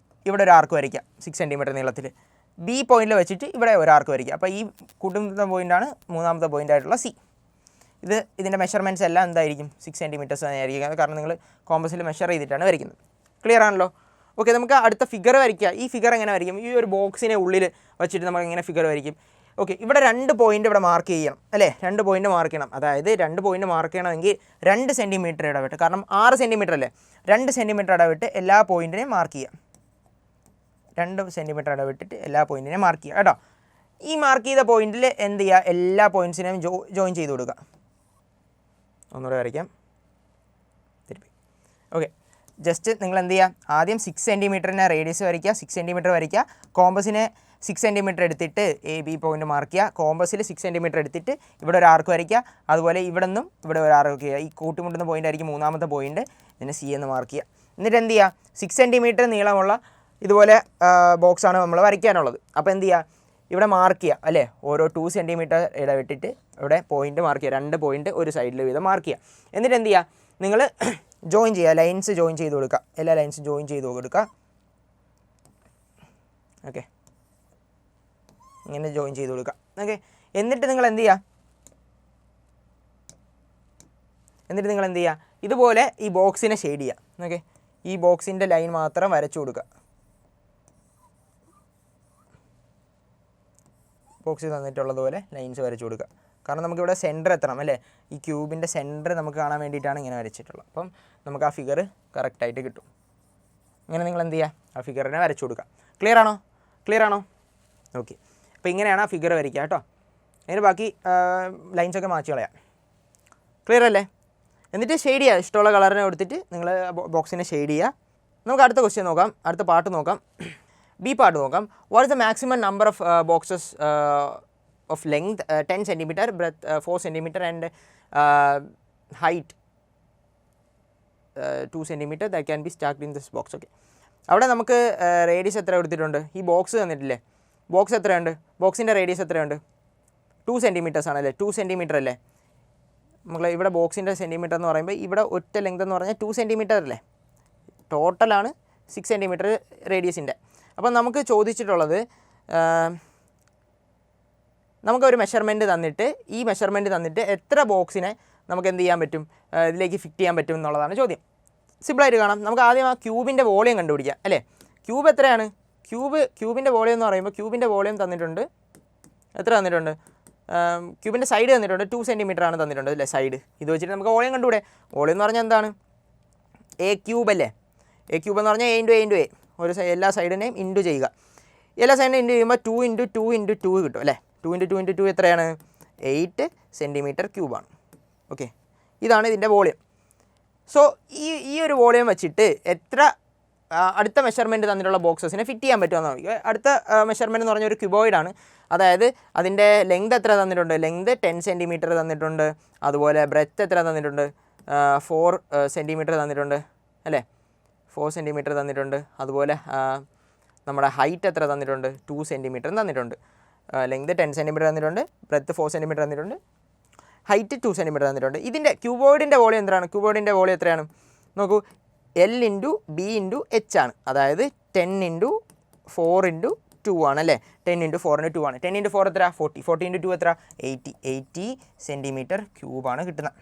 ഇവിടെ ഒരു ആർക്ക് വരയ്ക്കുക 6 സെൻറ്റിമീറ്റർ നീളത്തിൽ. ബി പോയിൻറ്റിൽ വെച്ചിട്ട് ഇവിടെ ഒരു ആർക്ക് വരയ്ക്കുക. അപ്പോൾ ഈ കൂട്ടുന്ന പോയിൻ്റാണ് മൂന്നാമത്തെ പോയിൻ്റായിട്ടുള്ള സി. ഇതിൻ്റെ മെഷർമെൻറ്റ്സ് എല്ലാം എന്തായിരിക്കും? 6 സെൻറ്റിമീറ്റേഴ്സ് തന്നെയായിരിക്കും. കാരണം നിങ്ങൾ കോമ്പസിൽ മെഷർ ചെയ്തിട്ടാണ് വരയ്ക്കുന്നത്. ക്ലിയർ ആണല്ലോ? ഓക്കെ, നമുക്ക് അടുത്ത ഫിഗർ വരയ്ക്കുക. ഈ ഫിഗർ എങ്ങനെ വരയ്ക്കും? ഈ ഒരു ബോക്സിനെ ഉള്ളിൽ വെച്ചിട്ട് നമുക്ക് എങ്ങനെ ഫിഗർ വരയ്ക്കും? ഓക്കെ, ഇവിടെ 2 പോയിൻ്റ് ഇവിടെ മാർക്ക് ചെയ്യണം അല്ലേ? 2 പോയിൻ്റ് മാർക്ക് ചെയ്യണം. അതായത് 2 പോയിൻ്റ് മാർക്ക് ചെയ്യണമെങ്കിൽ 2 സെൻറ്റിമീറ്റർ ഇടവിട്ട്, കാരണം 6 സെൻറ്റിമീറ്റർ അല്ലേ, 2 സെൻറ്റിമീറ്റർ ഇടവിട്ട് എല്ലാ പോയിൻറ്റിനെയും മാർക്ക് ചെയ്യാം. 2 സെൻറ്റിമീറ്റർ ഇടവിട്ടിട്ട് എല്ലാ പോയിൻറ്റിനെയും മാർക്ക് ചെയ്യുക കേട്ടോ. ഈ മാർക്ക് ചെയ്ത പോയിൻറ്റിൽ എന്ത് ചെയ്യുക? എല്ലാ പോയിൻറ്റ്സിനെയും ജോയിൻ ചെയ്ത് കൊടുക്കുക. ഒന്നുകൂടെ വരയ്ക്കാം. ഓക്കെ, ജസ്റ്റ് നിങ്ങൾ എന്ത് ചെയ്യുക? ആദ്യം 6 സെൻറ്റിമീറ്ററിനെ റേഡിയസ് വരയ്ക്കുക. 6 സെൻറ്റിമീറ്റർ വരയ്ക്കുക. കോമ്പസിനെ 6 സെൻറ്റിമീറ്റർ എടുത്തിട്ട് എ ബി പോയിൻറ്റ് മാർക്ക് ചെയ്യുക. കോമ്പസിൽ 6 സെൻറ്റിമീറ്റർ എടുത്തിട്ട് ഇവിടെ ഒരു ആർക്ക് വരയ്ക്കുക. അതുപോലെ ഇവിടെ നിന്നും ഇവിടെ ഒരു ആർക്ക് വയ്ക്കുക. ഈ കൂട്ടിമുട്ടുന്ന പോയിൻ്റ് ആയിരിക്കും മൂന്നാമത്തെ പോയിൻറ്റ്. ഇതിനെ സി എന്ന് മാർക്ക് ചെയ്യുക. എന്നിട്ട് എന്ത് ചെയ്യുക? 6 സെൻറ്റിമീറ്റർ നീളമുള്ള ഇതുപോലെ ബോക്സാണ് നമ്മൾ വരയ്ക്കാനുള്ളത്. അപ്പോൾ എന്ത് ചെയ്യുക? ഇവിടെ മാർക്ക് ചെയ്യുക അല്ലേ? ഓരോ 2 സെൻറ്റിമീറ്റർ ഇടവിട്ടിട്ട് ഇവിടെ പോയിൻ്റ് മാർക്ക് ചെയ്യുക. 2 പോയിൻറ്റ് ഒരു സൈഡിൽ വീതം മാർക്ക് ചെയ്യുക. എന്നിട്ട് എന്ത് ചെയ്യുക? നിങ്ങൾ ജോയിൻ ചെയ്യുക, ലൈൻസ് ജോയിൻ ചെയ്ത് കൊടുക്കുക. എല്ലാ ലൈൻസും ജോയിൻ ചെയ്ത് കൊടുക്കുക. ഓക്കെ, ഇങ്ങനെ ജോയിൻ ചെയ്ത് കൊടുക്കുക. ഓക്കെ, എന്നിട്ട് നിങ്ങൾ എന്ത് ചെയ്യുക? ഇതുപോലെ ഈ ബോക്സിനെ ഷെയ്ഡ് ചെയ്യുക. ഓക്കെ, ഈ ബോക്സിൻ്റെ ലൈൻ മാത്രം വരച്ചു കൊടുക്കുക. ബോക്സിൽ തന്നിട്ടുള്ളതുപോലെ ലൈൻസ് വരച്ചു കൊടുക്കുക. കാരണം നമുക്കിവിടെ സെൻറ്റർ എത്തണം അല്ലേ? ഈ ക്യൂബിൻ്റെ സെൻറ്റർ നമുക്ക് കാണാൻ വേണ്ടിയിട്ടാണ് ഇങ്ങനെ വരച്ചിട്ടുള്ളത്. അപ്പം നമുക്ക് ആ ഫിഗർ കറക്റ്റായിട്ട് കിട്ടും. ഇങ്ങനെ നിങ്ങൾ എന്ത് ചെയ്യുക? ആ ഫിഗറിനെ വരച്ചു കൊടുക്കുക. ക്ലിയർ ആണോ? ഓക്കെ, അപ്പോൾ ഇങ്ങനെയാണ് ആ ഫിഗർ വരയ്ക്കുക കേട്ടോ. അതിന് ബാക്കി ലൈൻസൊക്കെ മാറ്റി കളയാം. ക്ലിയർ അല്ലേ? എന്നിട്ട് ഷെയ്ഡ് ചെയ്യുക. ഇഷ്ടമുള്ള കളറിനെ കൊടുത്തിട്ട് നിങ്ങൾ ബോക്സിനെ ഷെയ്ഡ് ചെയ്യുക. നമുക്ക് അടുത്ത ക്വസ്റ്റ്യൻ നോക്കാം. അടുത്ത പാർട്ട് നോക്കാം. ബി പാർട്ട് നോക്കാം. What is the maximum number of boxes of length 10 centimeter, breadth 4 centimeter and height 2 centimeter that can be stacked in this box. Okay, അവിടെ നമുക്ക് റേഡിയസ് എത്ര കൊടുത്തിട്ടുണ്ട്? ഈ ബോക്സ് തന്നിട്ടില്ലേ? ബോക്സ് എത്രയുണ്ട്? ബോക്സിൻ്റെ റേഡിയസ് എത്രയുണ്ട്? 2 സെൻറ്റിമീറ്റേഴ്സ് ആണല്ലേ? 2 സെൻറ്റിമീറ്റർ അല്ലേ? നമ്മൾ ഇവിടെ ബോക്സിൻ്റെ സെൻറ്റിമീറ്റർ എന്ന് പറയുമ്പോൾ ഇവിടെ ഒറ്റ ലെങ്ത് എന്ന് പറഞ്ഞാൽ 2 സെൻറ്റിമീറ്റർ അല്ലേ? ടോട്ടലാണ് 6 സെൻറ്റിമീറ്റർ റേഡിയസിൻ്റെ. അപ്പം നമുക്ക് ചോദിച്ചിട്ടുള്ളത് നമുക്കൊരു മെഷർമെൻറ്റ് തന്നിട്ട് ഈ മെഷർമെൻറ്റ് തന്നിട്ട് എത്ര ബോക്സിനെ നമുക്ക് എന്ത് ചെയ്യാൻ പറ്റും? ഇതിലേക്ക് ഫിറ്റ് ചെയ്യാൻ പറ്റും എന്നുള്ളതാണ് ചോദ്യം. സിമ്പിളായിട്ട് കാണാം. നമുക്ക് ആദ്യം ആ ക്യൂബിൻ്റെ വോളിയം കണ്ടുപിടിക്കാം അല്ലേ? ക്യൂബ് എത്രയാണ്? ക്യൂബിൻ്റെ വോളിയം എന്ന് പറയുമ്പോൾ ക്യൂബിൻ്റെ വോളിയം തന്നിട്ടുണ്ട്. എത്ര തന്നിട്ടുണ്ട്? ക്യൂബിൻ്റെ സൈഡ് തന്നിട്ടുണ്ട്. 2 സെൻറ്റിമീറ്റർ ആണ് തന്നിട്ടുണ്ട് അല്ലേ? സൈഡ്. ഇത് വെച്ചിട്ട് നമുക്ക് വോളിയം കണ്ടുകൂടെ? വോളിയം എന്ന് പറഞ്ഞാൽ എന്താണ്? എ ക്യൂബ് അല്ലേ? എ ക്യൂബ് എന്ന് പറഞ്ഞാൽ എ ഒരു എല്ലാ സൈഡിനെയും ഇൻറ്റു ചെയ്യുക. എല്ലാ സൈഡിനെയും ഇൻറ്റു ചെയ്യുമ്പോൾ 2 × 2 × 2 കിട്ടും അല്ലേ? 2 × 2 × 2 എത്രയാണ്? 8 സെൻറ്റിമീറ്റർ ക്യൂബാണ്. ഓക്കെ, ഇതാണ് ഇതിൻ്റെ വോളിയം. സോ ഈ ഒരു വോളിയം വെച്ചിട്ട് എത്ര അടുത്ത മെഷർമെൻറ്റ് തന്നിട്ടുള്ള ബോക്സസിനെ ഫിറ്റ് ചെയ്യാൻ പറ്റുമെന്ന് നോക്കുക. അടുത്ത മെഷർമെൻറ്റ് എന്ന് പറഞ്ഞാൽ ഒരു ക്യൂബോയിഡാണ്. അതായത് അതിൻ്റെ ലെങ്ത് എത്ര തന്നിട്ടുണ്ട്? ലെങ്ത് 10 സെൻറ്റിമീറ്റർ തന്നിട്ടുണ്ട്. അതുപോലെ ബ്രെത്ത് എത്ര തന്നിട്ടുണ്ട്? 4 സെൻറ്റിമീറ്റർ തന്നിട്ടുണ്ട് അല്ലേ, 4 സെൻറ്റിമീറ്റർ തന്നിട്ടുണ്ട്. അതുപോലെ നമ്മുടെ ഹൈറ്റ് എത്ര തന്നിട്ടുണ്ട്? 2 സെൻറ്റിമീറ്റർ തന്നിട്ടുണ്ട്. ലെങ്ത് 10 സെൻറ്റിമീറ്റർ തന്നിട്ടുണ്ട്, ബ്രെത്ത് 4 സെൻറ്റിമീറ്റർ തന്നിട്ടുണ്ട്, ഹൈറ്റ് 2 സെൻറ്റിമീറ്റർ തന്നിട്ടുണ്ട്. ഇതിൻ്റെ ക്യൂബോയിഡിൻ്റെ വോളിയം എന്താണ്? ക്യൂബോയിഡിൻ്റെ വോളിയം എത്രയാണ് നോക്കൂ, L × B × H ആണ്. അതായത് 10 × 4 × 2 ആണ് അല്ലേ, 10 × 4 × 2 ആണ്. 10 × 4 എത്ര? 40. 40 × 2 എത്ര? 80 സെൻറ്റിമീറ്റർ ക്യൂബാണ് കിട്ടുന്നത്.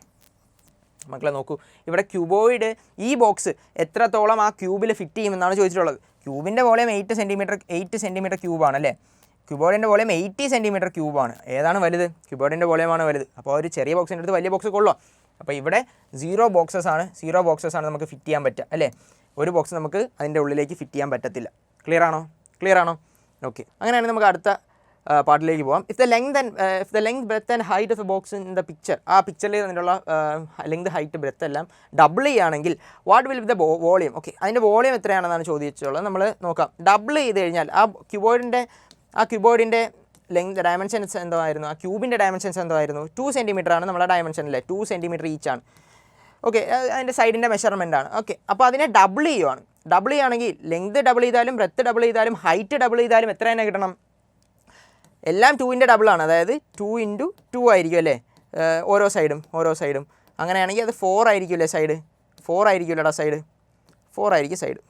മക്കളെ നോക്കൂ, ഇവിടെ ക്യൂബോയിഡ് ഈ ബോക്സ് എത്രത്തോളം ആ ക്യൂബിൽ ഫിറ്റ് ചെയ്യുമെന്നാണ് ചോദിച്ചിട്ടുള്ളത്. ക്യൂബിൻ്റെ വോളിയം 8 സെൻറ്റിമീറ്റർ ക്യൂബാണ് അല്ലേ, ക്യൂബോയിഡിൻ്റെ വോളിയം 80 സെൻറ്റിമീറ്റർ ക്യൂബാണ്. ഏതാണ് വലുത്? ക്യൂബോയിഡിൻ്റെ വോളിയമാണ് വലുത്. അപ്പോൾ ഒരു ചെറിയ ബോക്സിൻ്റെ അടുത്ത് വലിയ ബോക്സ് കൊള്ളോ? അപ്പോൾ ഇവിടെ 0 ബോക്സസ് ആണ് നമുക്ക് ഫിറ്റ് ചെയ്യാൻ പറ്റുക അല്ലേ. ഒരു ബോക്സ് നമുക്ക് അതിൻ്റെ ഉള്ളിലേക്ക് ഫിറ്റ് ചെയ്യാൻ പറ്റത്തില്ല. ക്ലിയർ ആണോ? ഓക്കെ, അങ്ങനെയാണെങ്കിൽ നമുക്ക് അടുത്ത പാർട്ടിലേക്ക് പോകാം. If the length breadth and height of a box in the picture, ആ പിക്ചറിൽ അതിനുള്ള ലെങ്ത് ഹൈറ്റ് ബ്രെത്ത് എല്ലാം ഡബിൾ ചെയ്യുകയാണെങ്കിൽ what will be the volume? Okay, അതിൻ്റെ വോളിയം എത്രയാണെന്നാണ് ചോദിച്ചിട്ടുള്ളത്. നമ്മൾ നോക്കാം. ഡബിൾ ചെയ്ത് കഴിഞ്ഞാൽ ആ ക്യൂബോയിഡിൻ്റെ ലെങ്ത് ഡയമെൻഷൻസ് എന്തായിരുന്നു? ആ ക്യൂബിൻ്റെ ഡയമെൻഷൻസ് എന്തായിരുന്നു? 2 സെൻറ്റിമീറ്റർ ആണ് നമ്മുടെ ഡയമെൻഷൻ അല്ലേ, 2 സെൻറ്റിമീറ്റർ ഈച്ച് ആണ്. ഓക്കെ, അതിൻ്റെ സൈഡിൻ്റെ മെഷർമെൻ്റ് ആണ്. ഓക്കെ, അപ്പോൾ അതിനെ ഡബിൾ ചെയ്യുകയാണെങ്കിൽ ലെങ്ത് ഡബിൾ ചെയ്താലും ബ്രെത്ത് ഡബിൾ ചെയ്താലും ഹൈറ്റ് ഡബിൾ ചെയ്താലും എത്ര തന്നെ കിട്ടണം? എല്ലാം 2ൻ്റെ ഡബിളാണ്. അതായത് 2 × 2 ആയിരിക്കും അല്ലേ ഓരോ സൈഡും. അങ്ങനെയാണെങ്കിൽ അത് 4 ആയിരിക്കുമല്ലേ സൈഡ്? 4 ആയിരിക്കുമല്ലേടാ സൈഡ്? 4 ആയിരിക്കും സൈഡ്.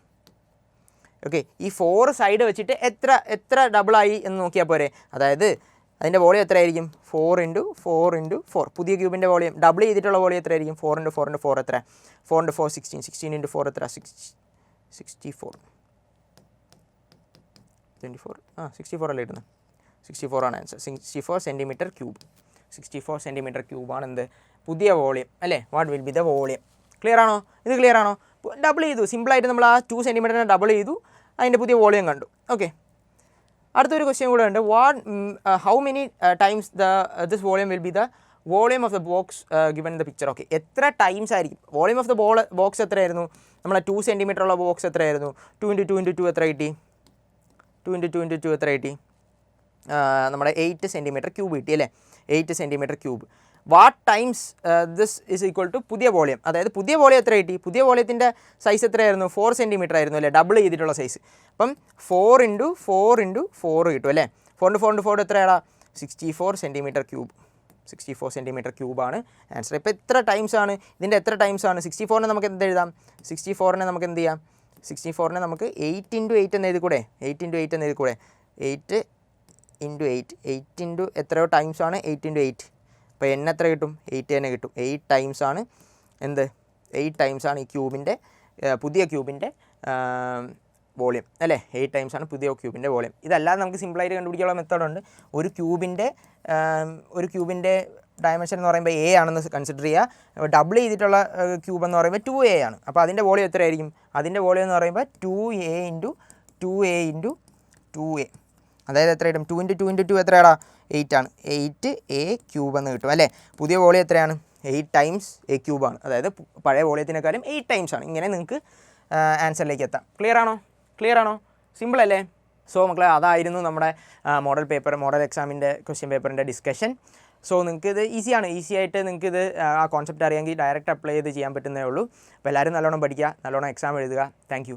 ഓക്കെ, ഈ 4 സൈഡ് വെച്ചിട്ട് എത്ര ഡബിളായി എന്ന് നോക്കിയാൽ പോരെ. അതായത് അതിൻ്റെ വോളിയം എത്രയായിരിക്കും? 4 × 4 × 4. പുതിയ ക്യൂബിൻ്റെ വോളിയം ഡബിൾ ചെയ്തിട്ടുള്ള വോളിയം എത്രയായിരിക്കും? 4 × 4 × 4 എത്ര? 4 × 4 16. 16 × 4 എത്ര? 64. 24 64 അല്ലേ കിട്ടുന്നത്? 64 ആണ് ആൻസർ. 64 centimetre cube. 64 സെൻറ്റിമീറ്റർ ക്യൂബാണ് എന്ത്? പുതിയ വോളിയം അല്ലേ. What will be the volume? Clear ആണോ? ഡബിൾ ചെയ്തു. സിമ്പിളായിട്ട് നമ്മൾ ആ 2 സെൻറ്റിമീറ്ററിനെ ഡബിൾ ചെയ്തു, അതിൻ്റെ പുതിയ വോളിയം കണ്ടു. ഓക്കെ, അടുത്തൊരു ക്വസ്റ്റ്യൻ കൂടെ ഉണ്ട്. How many times this volume will be the volume of the box given the picture? Okay, എത്ര ടൈംസ് ആയിരിക്കും വോളിയം ഓഫ് ദ ബോക്സ്? എത്രയായിരുന്നു? നമ്മളെ 2 സെൻറ്റിമീറ്റർ ഉള്ള ബോക്സ് എത്രയായിരുന്നു? 2 × 2 × 2 എത്ര കിട്ടി? 2 × 2 × 2 എത്ര കിട്ടി? നമ്മുടെ 8 സെൻറ്റിമീറ്റർ ക്യൂബ് കിട്ടി അല്ലേ, 8 centimetre cube. What times this is equal to പുതിയ വോളിയം? അതായത് പുതിയ വോളിയം എത്ര കിട്ടി? പുതിയ വോളിയത്തിൻ്റെ സൈസ് എത്രയായിരുന്നു? 4 സെൻറ്റിമീറ്റർ ആയിരുന്നു അല്ലേ, ഡബിൾ ചെയ്തിട്ടുള്ള സൈസ്. അപ്പം 4 × 4 × 4 കിട്ടും അല്ലേ. 4 × 4 × 4 എത്രയാടാ? 64 സെൻറ്റിമീറ്റർ ക്യൂബ്. 64 സെൻറ്റിമീറ്റർ ക്യൂബാണ് ആൻസർ. ഇപ്പോൾ എത്ര ടൈംസ് ആണ് ഇതിൻ്റെ? എത്ര ടൈംസ് ആണ്? 64നെ നമുക്ക് എന്ത് എഴുതാം? 64നെ നമുക്ക് എന്ത് ചെയ്യാം? 64നെ നമുക്ക് 8 × 8 എന്ന് എഴുതി കൂടെ? 8 × 8 എന്ന് എഴുതി കൂടെ? 8 × 8 എത്രയോ ടൈംസ് ആണ്? 8 × 8. അപ്പോൾ n എത്ര കിട്ടും? 8 തന്നെ കിട്ടും. 8 ടൈംസ് ആണ് എന്ത്? 8 ടൈംസ് ആണ് ഈ ക്യൂബിൻ്റെ പുതിയ ക്യൂബിൻ്റെ വോളിയം അല്ലേ. 8 ടൈംസ് ആണ് പുതിയ ക്യൂബിൻ്റെ വോളിയം. ഇതല്ലാതെ നമുക്ക് സിമ്പിളായിട്ട് കണ്ടുപിടിക്കാനുള്ള മെത്തേഡുണ്ട്. ഒരു ക്യൂബിൻ്റെ ഡയമെൻഷൻ എന്ന് പറയുമ്പോൾ A ആണെന്ന് കൺസിഡർ ചെയ്യുക. ഡബിൾ ചെയ്തിട്ടുള്ള ക്യൂബ് എന്ന് പറയുമ്പോൾ 2A ആണ്. അപ്പോൾ അതിൻ്റെ വോളിയം എത്രയായിരിക്കും? അതിൻ്റെ വോളിയം എന്ന് പറയുമ്പോൾ 2A × 2A × 2A. അതായത് എത്ര കിട്ടും? 2 × 2 × 2 എത്രയാടാ? 8 ആണ്. 8A ക്യൂബ് എന്ന് കിട്ടും അല്ലേ. പുതിയ വോളിയം എത്രയാണ്? 8 ടൈംസ് A ക്യൂബാണ്. അതായത് പഴയ വോളിയത്തിനേക്കാളും 8 ടൈംസ് ആണ്. ഇങ്ങനെ നിങ്ങൾക്ക് ആൻസറിലേക്ക് എത്താം. ക്ലിയർ ആണോ? സിമ്പിൾ അല്ലേ? സോ മക്കളെ, അതായിരുന്നു നമ്മുടെ മോഡൽ എക്സാമിൻ്റെ ക്വസ്റ്റ്യൻ പേപ്പറിൻ്റെ ഡിസ്കഷൻ. സോ നിങ്ങൾക്കിത് ഈസി ആയിട്ട് നിങ്ങൾക്കിത് ആ കോൺസെപ്റ്റ് അറിയാമെങ്കിൽ ഡയറക്റ്റ് അപ്ലൈ ചെയ്ത് ചെയ്യാൻ പറ്റുന്നേ ഉള്ളൂ. അപ്പോൾ എല്ലാവരും നല്ലോണം പഠിക്കുക, നല്ലോണം എക്സാം എഴുതുക. Thank you.